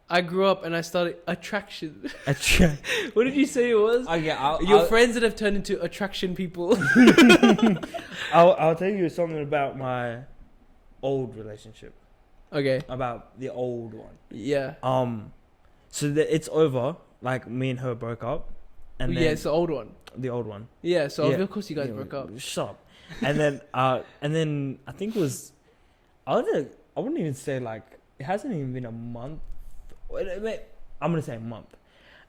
I grew up and I started attraction. What did you say it was? Your friends that have turned into attraction people. I'll tell you something about my old relationship. Okay. About the old one. Yeah. So it's over. Like, me and her broke up. And it's the old one. The old one. Yeah, so of course you guys broke up. Shut up. And then I think it was, I wouldn't even say it hasn't even been a month. I'm gonna say a month.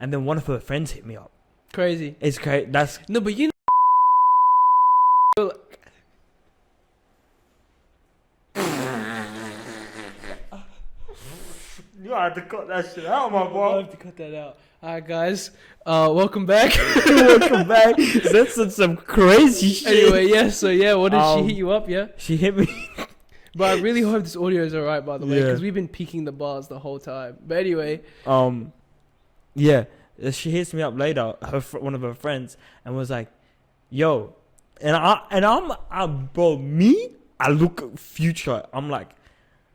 And then one of her friends hit me up. Crazy. It's crazy. No, but you know. You have to cut that shit out, my boy. I have to cut that out. Alright, guys. Welcome back. Welcome back. That's some crazy shit. Anyway, what did she hit you up, yeah? She hit me. But I really hope this audio is alright, by the way, because we've been peeking the bars the whole time. But anyway. She hits me up later, one of her friends, and was like, yo. I'm bro, I look future. I'm like,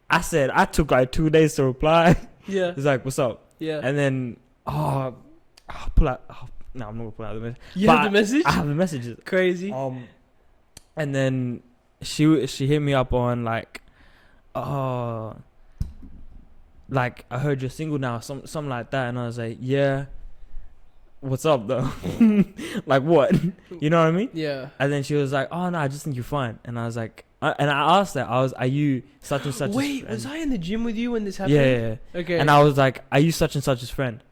I took 2 days to reply. Yeah. He's like, what's up? Yeah. And then I'll pull out. Oh, no, I'm not gonna pull out the message. You But have the message? I have the messages. Crazy. And then she hit me up on like, like I heard you're single now, something like that, and I was like, yeah. What's up though? Like what? You know what I mean? Yeah. And then she was like, oh no, I just think you're fine. And I was like, and I asked her, are you such and such? Wait, was I in the gym with you when this happened? Yeah. Okay. And I was like, are you such and such's friend?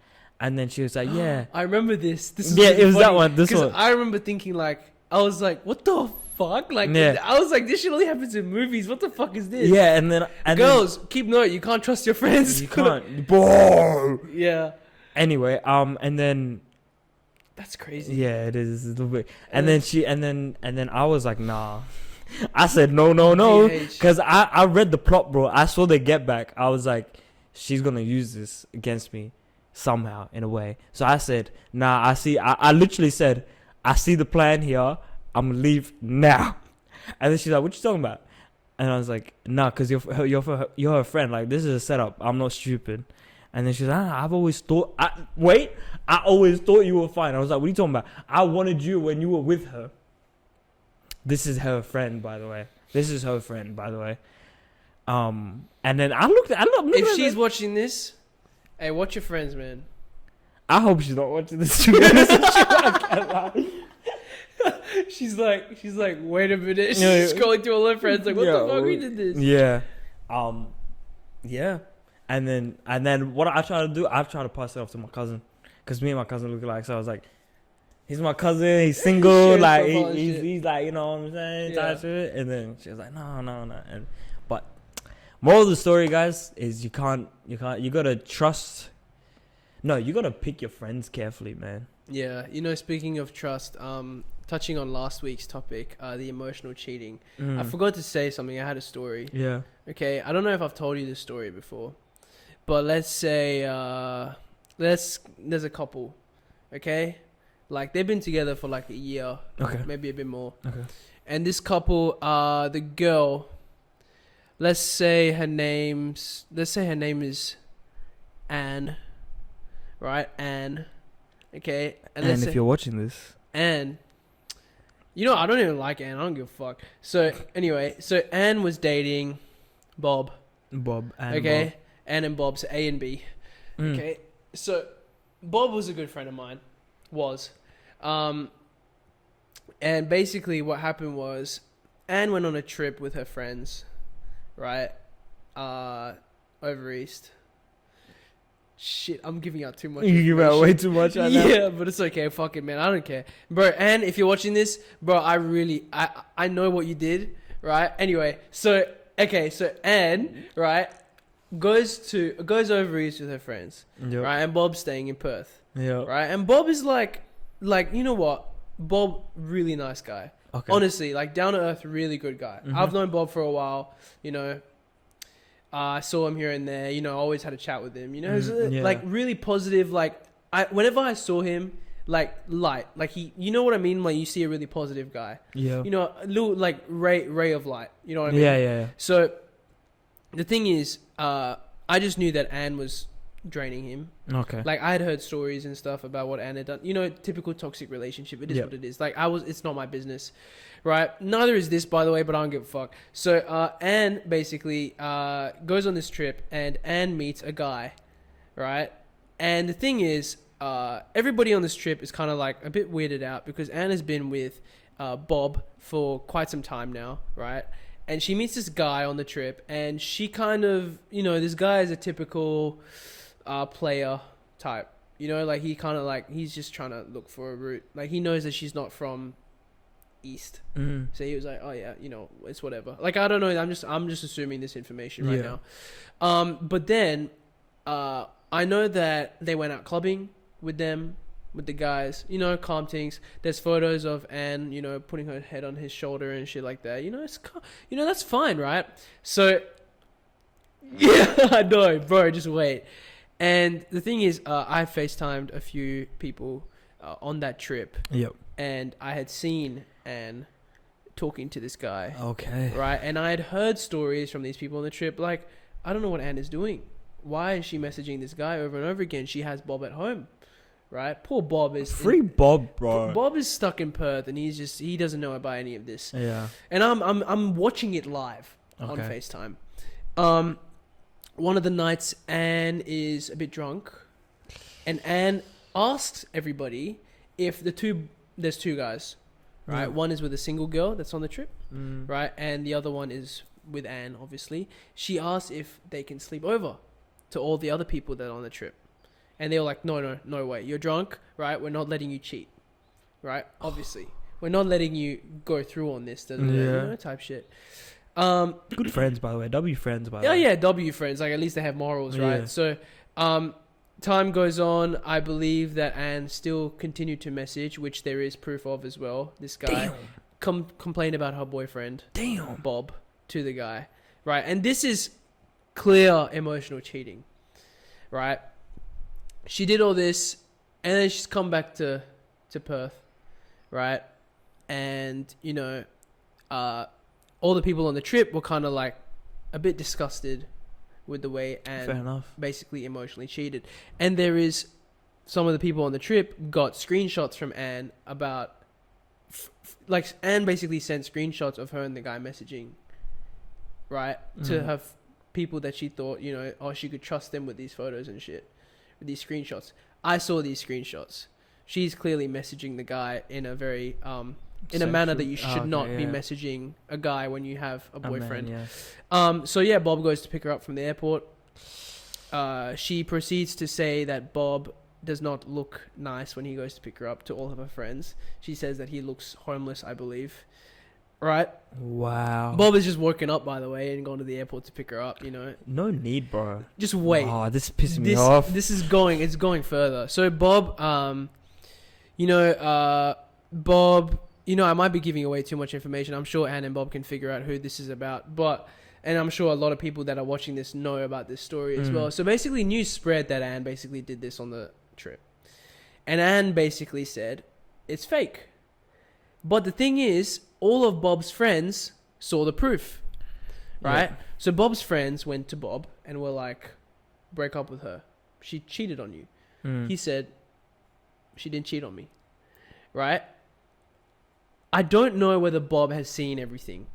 And then she was like, yeah. I remember this. This Yeah, really it was funny, that one. This 'cause one. I remember thinking like, I was like, what the fuck? Like, Yeah. I was like, this shit only happens in movies. What the fuck is this? Yeah, and then Girls, keep note. You can't trust your friends. you can't, bro. Yeah. Anyway, and then That's crazy. yeah, it is a little bit. And then and then I was like, nah. I said no, DH. because I read the plot, bro. I saw the get back. I was like, she's gonna use this against me somehow in a way. So I said, nah. I literally said, I see the plan here. I'm gonna leave now. And then she's like, what you talking about? And I was like, nah, because you're her friend. Like, this is a setup. I'm not stupid. And then she's like, I've always thought. I always thought you were fine. I was like, what are you talking about? I wanted you when you were with her. This is her friend, by the way. And then I looked at. If she's watching this, hey, watch your friends, man. I hope she's not watching this. To be honest with you, I can't lie. She's like, wait a minute. She's Yeah. scrolling through all her friends, like, what Yeah, the fuck? We did this. Yeah. Yeah. And then what I try to do, I try to pass it off to my cousin, because me and my cousin look alike. So I was like, he's my cousin. He's single. Shit, Like profile and he's shit. he's like, you know what I'm saying? Yeah. Type shit. And then she was like, no. But moral of the story, guys, is you gotta trust. No, you gotta pick your friends carefully, man. Yeah, you know, speaking of trust, touching on last week's topic, the emotional cheating. I forgot to say something. I had a story. Yeah. Okay, I don't know if I've told you this story before, but let's say there's a couple, okay, like they've been together for like a year, Okay. maybe a bit more, Okay. and this couple, the girl, let's say her name is Anne, right? Anne, okay, And let's if say you're watching this, Anne. You know, I don't even like Anne. I don't give a fuck. So anyway, Anne was dating Bob. Bob and Okay, Bob. Anne and Bob, so A and B. Okay, so Bob was a good friend of mine. And basically what happened was Anne went on a trip with her friends, right? Over east. Shit, I'm giving out too much. You give out information. way too much right now. Yeah, but it's okay. Fuck it, man. I don't care, bro. And if you're watching this, bro, I know what you did, right? Anyway, so Anne, right, goes over east with her friends, Yep. right? And Bob's staying in Perth, Yeah. right? And Bob is like you know what? Bob, really nice guy. Okay. Honestly, like down to earth, really good guy. Mhm. I've known Bob for a while, you know. I saw him here and there, you know. I always had a chat with him, you know. Yeah. Like really positive. Like whenever I saw him, like light, like he, you know what I mean. Like you see a really positive guy, Yeah. you know, a little like ray of light. You know what I mean? Yeah. So the thing is, I just knew that Anne was draining him. Okay. Like I had heard stories and stuff about what Anne had done. You know, typical toxic relationship. It is Yep. what it is. Like it's not my business, right? Neither is this, by the way. But I don't give a fuck. So Anne basically goes on this trip, and Anne meets a guy, right? And the thing is, everybody on this trip is kind of like a bit weirded out because Anne has been with Bob for quite some time now, right? And she meets this guy on the trip, and she kind of, you know, this guy is a typical player type, you know, like he kind of like he's just trying to look for a route. Like he knows that she's not from east, so he was like, oh yeah, you know, it's whatever. Like I don't know, I'm just assuming this information right now. But then I know that they went out clubbing with the guys, you know, calm things. There's photos of Anne, you know, putting her head on his shoulder and shit like that. You know, you know, that's fine, right? So yeah, I know, bro. Just wait. And the thing is, I FaceTimed a few people on that trip, Yep. and I had seen Anne talking to this guy, Okay. right? And I had heard stories from these people on the trip, like, I don't know what Anne is doing. why is she messaging this guy over and over again? She has Bob at home, right? Poor Bob is Free Bob, bro. Bob is stuck in Perth, and he doesn't know about any of this. Yeah. And I'm watching it live on Okay. FaceTime. One of the nights, Anne is a bit drunk, and Anne asks everybody if there's two guys, right? Yeah. One is with a single girl that's on the trip, Mm. right? And the other one is with Anne, obviously. She asks if they can sleep over to all the other people that are on the trip. And they were like, no way. You're drunk, right? We're not letting you cheat, right? Obviously. We're not letting you go through on this, you know, type shit. Good friends, by the way. W friends, by the way. Yeah, W friends. Like, at least they have morals, right? Yeah. So, time goes on. I believe that Anne still continued to message, which there is proof of as well. This guy complained about her boyfriend, Bob, to the guy, right? And this is clear emotional cheating, right? She did all this, and then she's come back to Perth, right? And, you know, all the people on the trip were kind of like a bit disgusted with the way Fair Anne enough. basically emotionally cheated. And there is some of the people on the trip got screenshots from Anne about, like, Anne basically sent screenshots of her and the guy messaging, right? To her people that she thought, you know, oh, she could trust them with these photos and shit, with these screenshots. I saw these screenshots. She's clearly messaging the guy in a very, in a manner that you should not be messaging a guy when you have a boyfriend. So yeah, Bob goes to pick her up from the airport. She proceeds to say that Bob does not look nice when he goes to pick her up to all of her friends. She says that he looks homeless, I believe. Right? Wow. Bob has just woken up, by the way, and gone to the airport to pick her up, you know. No need, bro. Just wait. Oh, this is pissing me off. This is going further. So Bob, Bob, you know, I might be giving away too much information. I'm sure Anne and Bob can figure out who this is about, and I'm sure a lot of people that are watching this know about this story as well. So basically, news spread that Anne basically did this on the trip, and Anne basically said it's fake. But the thing is, all of Bob's friends saw the proof, right? Yeah. So Bob's friends went to Bob and were like, break up with her. She cheated on you. He said, she didn't cheat on me, right? I don't know whether Bob has seen everything,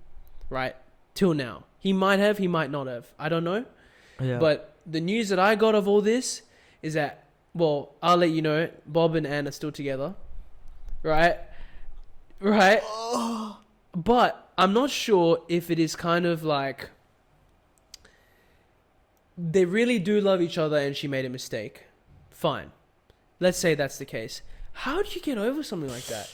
right? Till now. He might have, he might not have. I don't know. Yeah. But the news that I got of all this is that, well, I'll let you know, Bob and Anne are still together, right? Right? But I'm not sure if it is kind of like they really do love each other and she made a mistake. Fine. Let's say that's the case. How do you get over something like that?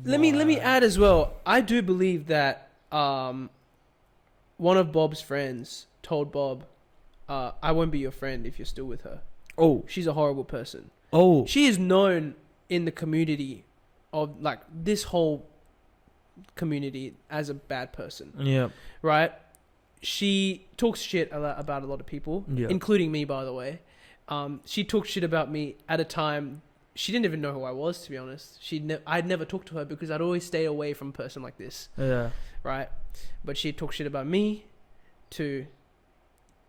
Let me add as well. I do believe that one of Bob's friends told Bob, I won't be your friend if you're still with her. Oh. She's a horrible person. Oh. She is known in the community of, like, this whole community as a bad person. Yeah. Right? She talks shit about a lot of people, including me, by the way. She talked shit about me at a time she didn't even know who I was, to be honest. I'd never talked to her because I'd always stay away from a person like this. Yeah. Right? But she talked shit about me to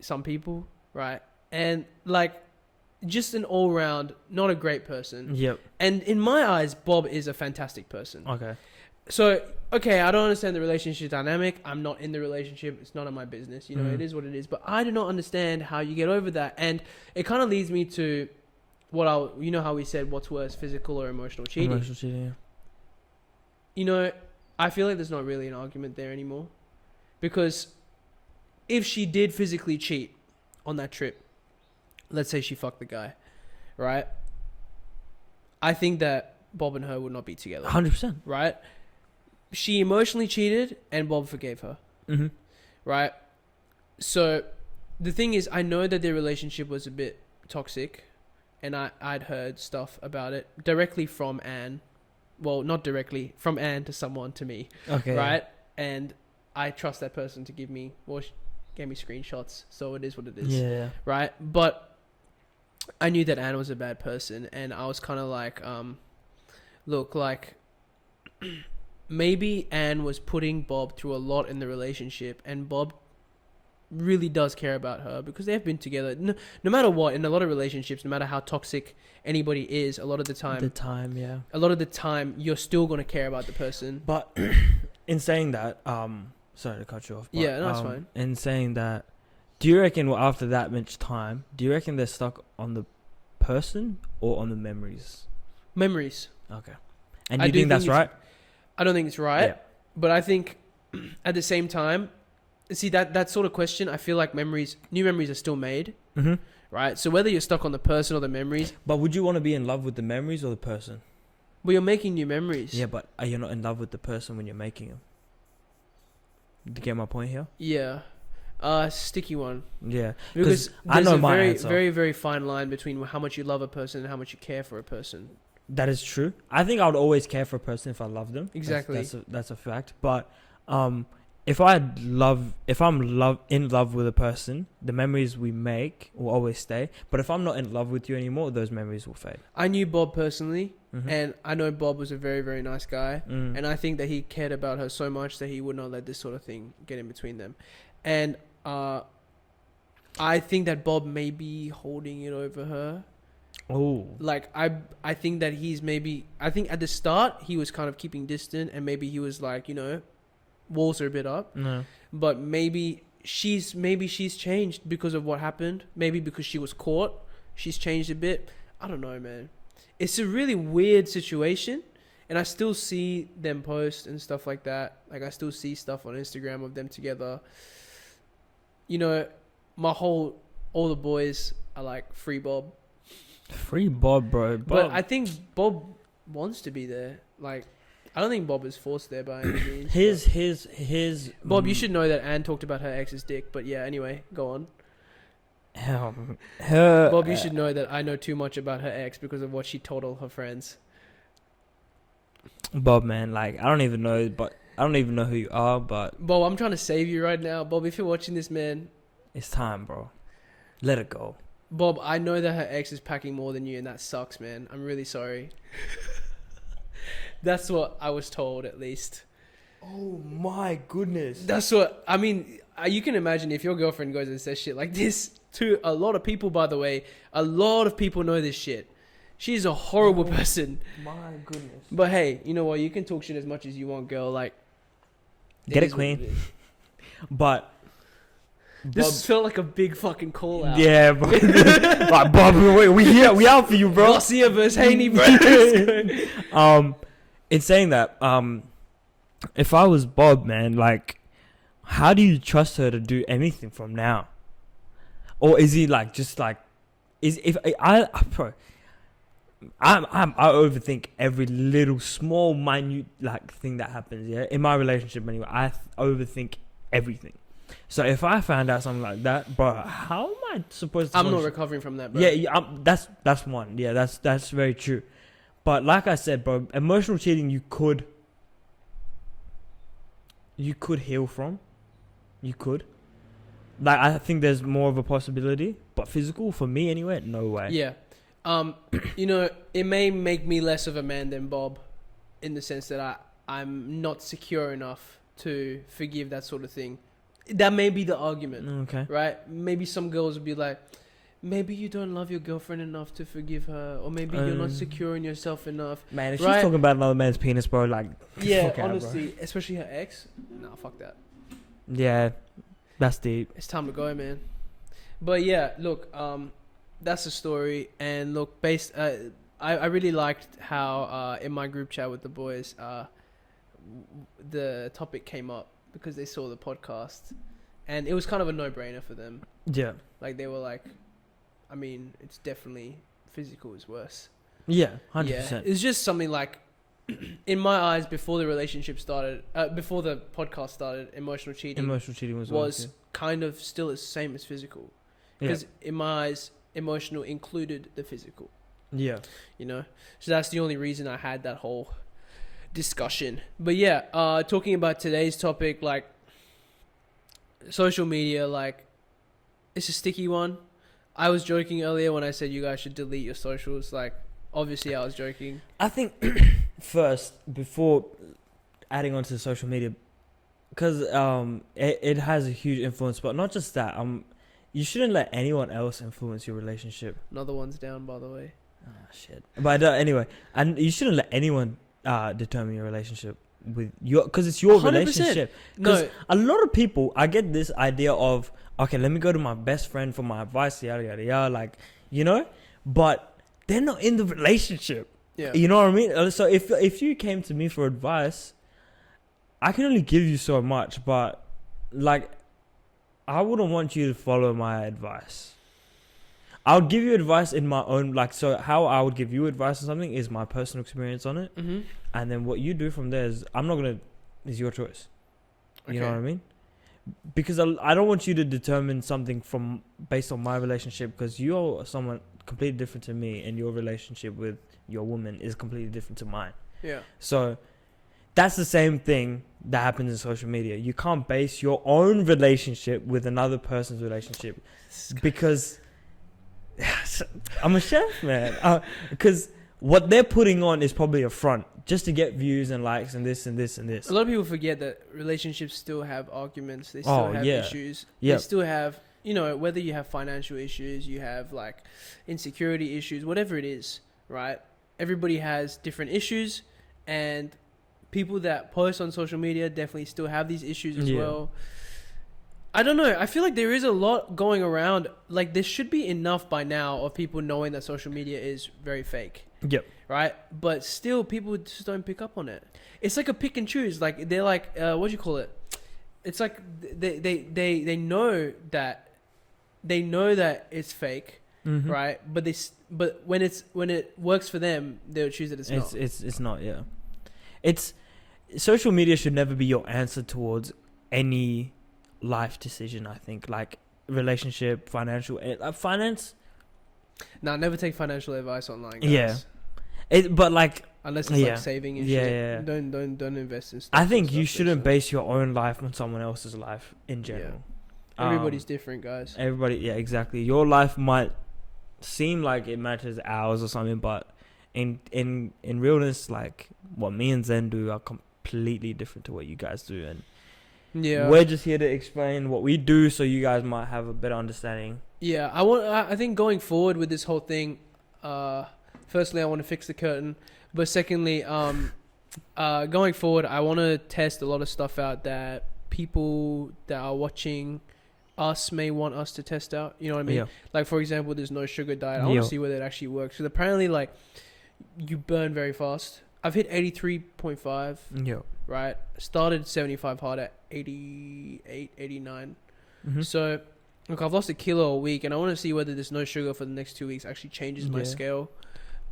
some people, right? And, like, just an all-round, not a great person. Yep. And in my eyes, Bob is a fantastic person. Okay. So, okay, I don't understand the relationship dynamic. I'm not in the relationship. It's none of my business. You know, it is what it is. But I do not understand how you get over that. And it kind of leads me to you know how we said what's worse, physical or emotional cheating? Emotional cheating, yeah. You know, I feel like there's not really an argument there anymore. Because if she did physically cheat on that trip, let's say she fucked the guy, right? I think that Bob and her would not be together. 100%. Right? She emotionally cheated and Bob forgave her. Mm-hmm. Right? So the thing is, I know that their relationship was a bit toxic, and I'd heard stuff about it directly from Anne. Well, not directly, from Anne to someone to me. Okay. Right? And I trust that person to give me, well, she gave me screenshots, so it is what it is. Yeah. Right? But I knew that Anne was a bad person, and I was kind of like, look, like, maybe Anne was putting Bob through a lot in the relationship, and Bob really does care about her because they've been together. No matter what, in a lot of relationships, no matter how toxic anybody is, a lot of the time, you're still gonna care about the person. But in saying that, sorry to cut you off. But, Yeah, no, that's fine. In saying that, do you reckon after that much time, do you reckon they're stuck on the person or on the memories? Memories. Okay. And you think that's right? I don't think it's right, Yeah. but I think at the same time, see that sort of question, I feel like new memories are still made, Mm-hmm. right? So whether you're stuck on the person or the memories, But would you want to be in love with the memories or the person? well, you're making new memories. Yeah, but are you not in love with the person when you're making them? Do you get my point here? Yeah. Sticky one. Yeah. Because I there's know a my very, answer. very, very fine line between how much you love a person and how much you care for a person. That is true. I think I would always care for a person if I love them. Exactly. That's a fact. But if I'm in love with a person, the memories we make will always stay. But if I'm not in love with you anymore, those memories will fade. I knew Bob personally, Mm-hmm. and I know Bob was a very, very nice guy. Mm. And I think that he cared about her so much that he would not let this sort of thing get in between them. And I think that Bob may be holding it over her. Oh. Like, I think that I think at the start he was kind of keeping distant, and maybe he was like, walls are a bit up. No. But maybe she's changed because of what happened. Maybe because she was caught, she's changed a bit. I don't know, man. It's a really weird situation, and I still see them post and stuff like that. Like, I still see stuff on Instagram of them together. All the boys are like, free Bob. Free Bob, bro. But I think Bob wants to be there. Like, I don't think Bob is forced there by any means. his Bob, you should know that Anne talked about her ex's dick. But yeah, anyway, go on. Bob, you should know that I know too much about her ex because of what she told all her friends. Bob, man, like I don't even know who you are, but Bob, I'm trying to save you right now. Bob, if you're watching this, man, it's time, bro. Let it go. Bob, I know that her ex is packing more than you, and that sucks, man. I'm really sorry. That's what I was told, at least. Oh my goodness. That's what I mean. You can imagine if your girlfriend goes and says shit like this to a lot of people. By the way, a lot of people know this shit. She's a horrible person. My goodness. But hey, you know what? You can talk shit as much as you want, girl. Like, get it, queen. But this felt like a big fucking call out. Yeah, bro. Like, Bob, we out for you, bro. Garcia versus Haney, bro. In saying that, if I was Bob, man, like, how do you trust her to do anything from now? Or is he like just like, I overthink every little small minute like thing that happens. Yeah, in my relationship anyway, I overthink everything. So if I found out something like that, bro, how am I supposed to? I'm not recovering from that, bro. Yeah, that's one. Yeah, that's very true. But like I said, bro, emotional cheating you could heal from. You could. Like, I think there's more of a possibility, but physical for me anyway, no way. Yeah. It may make me less of a man than Bob, in the sense that I'm not secure enough to forgive that sort of thing. That may be the argument. Okay. Right? Maybe some girls would be like, maybe you don't love your girlfriend enough to forgive her, or maybe you're not secure in yourself enough. Man, if she's talking about another man's penis, bro, like, yeah, fuck out, honestly, bro. especially her ex. Nah, fuck that. Yeah, that's deep. It's time to go, man. But yeah, look, that's the story. And look, I really liked how in my group chat with the boys, the topic came up because they saw the podcast, and it was kind of a no-brainer for them. Yeah. Like, they were like, I mean, it's definitely physical is worse. Yeah, 100%. Yeah, it's just something like, in my eyes, before the relationship started, before the podcast started, emotional cheating was kind of still the same as physical. Because in my eyes, emotional included the physical. Yeah. So that's the only reason I had that whole discussion. But yeah, talking about today's topic, like, social media, like, it's a sticky one. I was joking earlier when I said you guys should delete your socials. Like, obviously I was joking. I think first, before adding on to social media, because it has a huge influence, but not just that. You shouldn't let anyone else influence your relationship. Another one's down, by the way. Oh shit. But anyway, and you shouldn't let anyone determine your relationship with your, because it's your 100%. relationship. Because No, a lot of people, I get this idea of, okay, let me go to my best friend for my advice, yada yada yada, like, you know, but they're not in the relationship. yeah. You know what I mean? So if you came to me for advice, I can only give you so much, but like, I wouldn't want you to follow my advice. I would give you advice in my own, like, so how I would give you advice on something is my personal experience on it. Mm-hmm. And then what you do from there is, is your choice. You know what I mean? Because I don't want you to determine something based on my relationship, because you're someone completely different to me, and your relationship with your woman is completely different to mine. Yeah. So that's the same thing that happens in social media. You can't base your own relationship with another person's relationship, because I'm a chef, man. Because what they're putting on is probably a front just to get views and likes and this and this and this. A lot of people forget that relationships still have arguments. They still have issues. Yeah. They still have, you know, whether you have financial issues, you have like insecurity issues, whatever it is, right? Everybody has different issues, and people that post on social media definitely still have these issues as well. I don't know. I feel like there is a lot going around. Like, there should be enough by now of people knowing that social media is very fake. Yep. Right? But still, people just don't pick up on it. It's like a pick and choose. Like, they're like, what do you call it? It's like they know that it's fake, Mm-hmm. right? But when it works for them, they'll choose that it's not. It's not. Yeah. It's social media should never be your answer towards any life decision. I think, like, relationship, financial, finance. Nah, never take financial advice online, guys. Yeah. But like, unless it's like saving and shit. Yeah. Don't invest in stuff. I think you shouldn't base your own life on someone else's life in general. Yeah. Everybody's different, guys. Yeah, exactly. Your life might seem like it matches ours or something, but in realness, like, what me and Zen do are completely different to what you guys do, and we're just here to explain what we do, so you guys might have a better understanding. Yeah, I think going forward with this whole thing, firstly, I want to fix the curtain, but secondly, going forward, I want to test a lot of stuff out that people that are watching us may want us to test out. You know what I mean? Yeah. Like, for example, there's no sugar diet. I want to see whether it actually works, because apparently, like, you burn very fast. I've hit 83.5. Yeah. Right? Started 75 hard at 88, 89. Mm-hmm. So, look, I've lost a kilo a week, and I want to see whether this no sugar for the next 2 weeks actually changes my scale.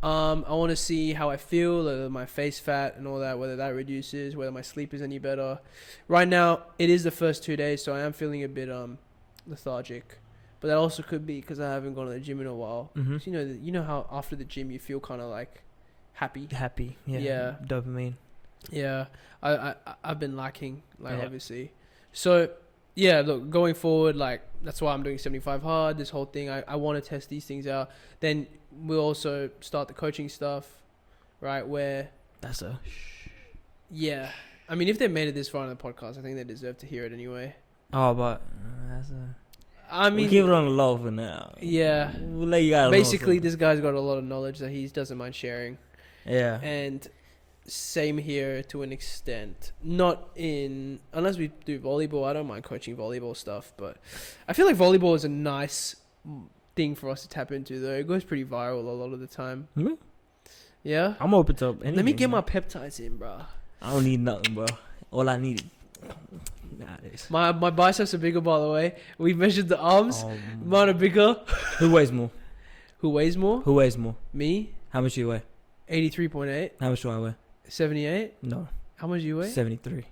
I want to see how I feel, whether my face fat and all that, whether that reduces, whether my sleep is any better. Right now, it is the first 2 days, so I am feeling a bit lethargic. But that also could be because I haven't gone to the gym in a while. Mm-hmm. So, you know how after the gym you feel kind of like happy. Yeah. Dopamine. Yeah, I've been lacking, like, obviously. So, yeah, look, going forward, like, that's why I'm doing 75 hard, this whole thing. I want to test these things out. Then we'll also start the coaching stuff, right, where... That's a... Yeah. I mean, if they made it this far on the podcast, I think they deserve to hear it anyway. Oh, but... that's a... I mean... We'll keep it on the low for now. Yeah. We'll let you guys basically, this guy's got a lot of knowledge that he doesn't mind sharing. Yeah. And... Same here to an extent. Not in... Unless we do volleyball. I don't mind coaching volleyball stuff. But I feel like volleyball is a nice thing for us to tap into, though. It goes pretty viral a lot of the time. Mm-hmm. Yeah? I'm open to anything. Let me get my peptides in, bro. I don't need nothing, bro. All I need is... My biceps are bigger, by the way. We measured the arms. Mine are bigger. Who weighs more? Who weighs more? Who weighs more? Me. How much do you weigh? 83.8. How much do I weigh? 78? No. How much do you weigh? 73.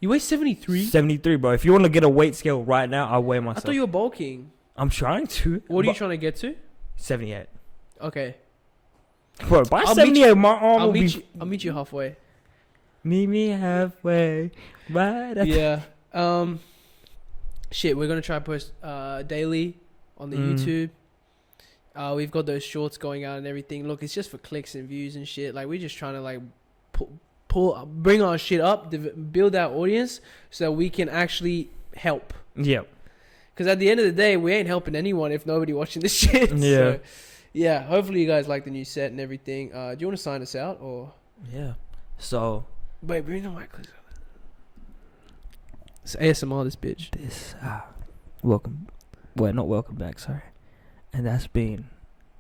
You weigh 73? 73, bro. If you want to get a weight scale right now, I'll weigh myself. I thought you were bulking. I'm trying to. What are you trying to get to? 78. Okay. Bro, by 78, my arm will be... I'll meet you halfway. Meet me halfway. Right. Yeah. Shit, we're going to try to post daily on the YouTube. We've got those shorts going out and everything. Look, it's just for clicks and views and shit. Like, we're just trying to, like, bring our shit up, build our audience, so that we can actually help. Yeah. Because at the end of the day, we ain't helping anyone if nobody watching this shit. Yeah. So, yeah. Hopefully you guys like the new set and everything. Do you want to sign us out or? Yeah. So. Wait, bring the mic closer. It's ASMR, this bitch. Welcome. Well, not welcome back. Sorry. And that's been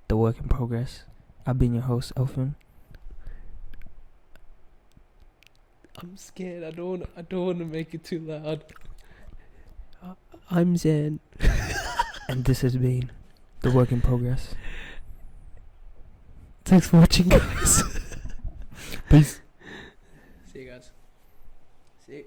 the work in progress. I've been your host, Elphan. I'm scared. I don't want to make it too loud. I'm Zen. And this has been the work in progress. Thanks for watching, guys. Peace. See you guys. See you.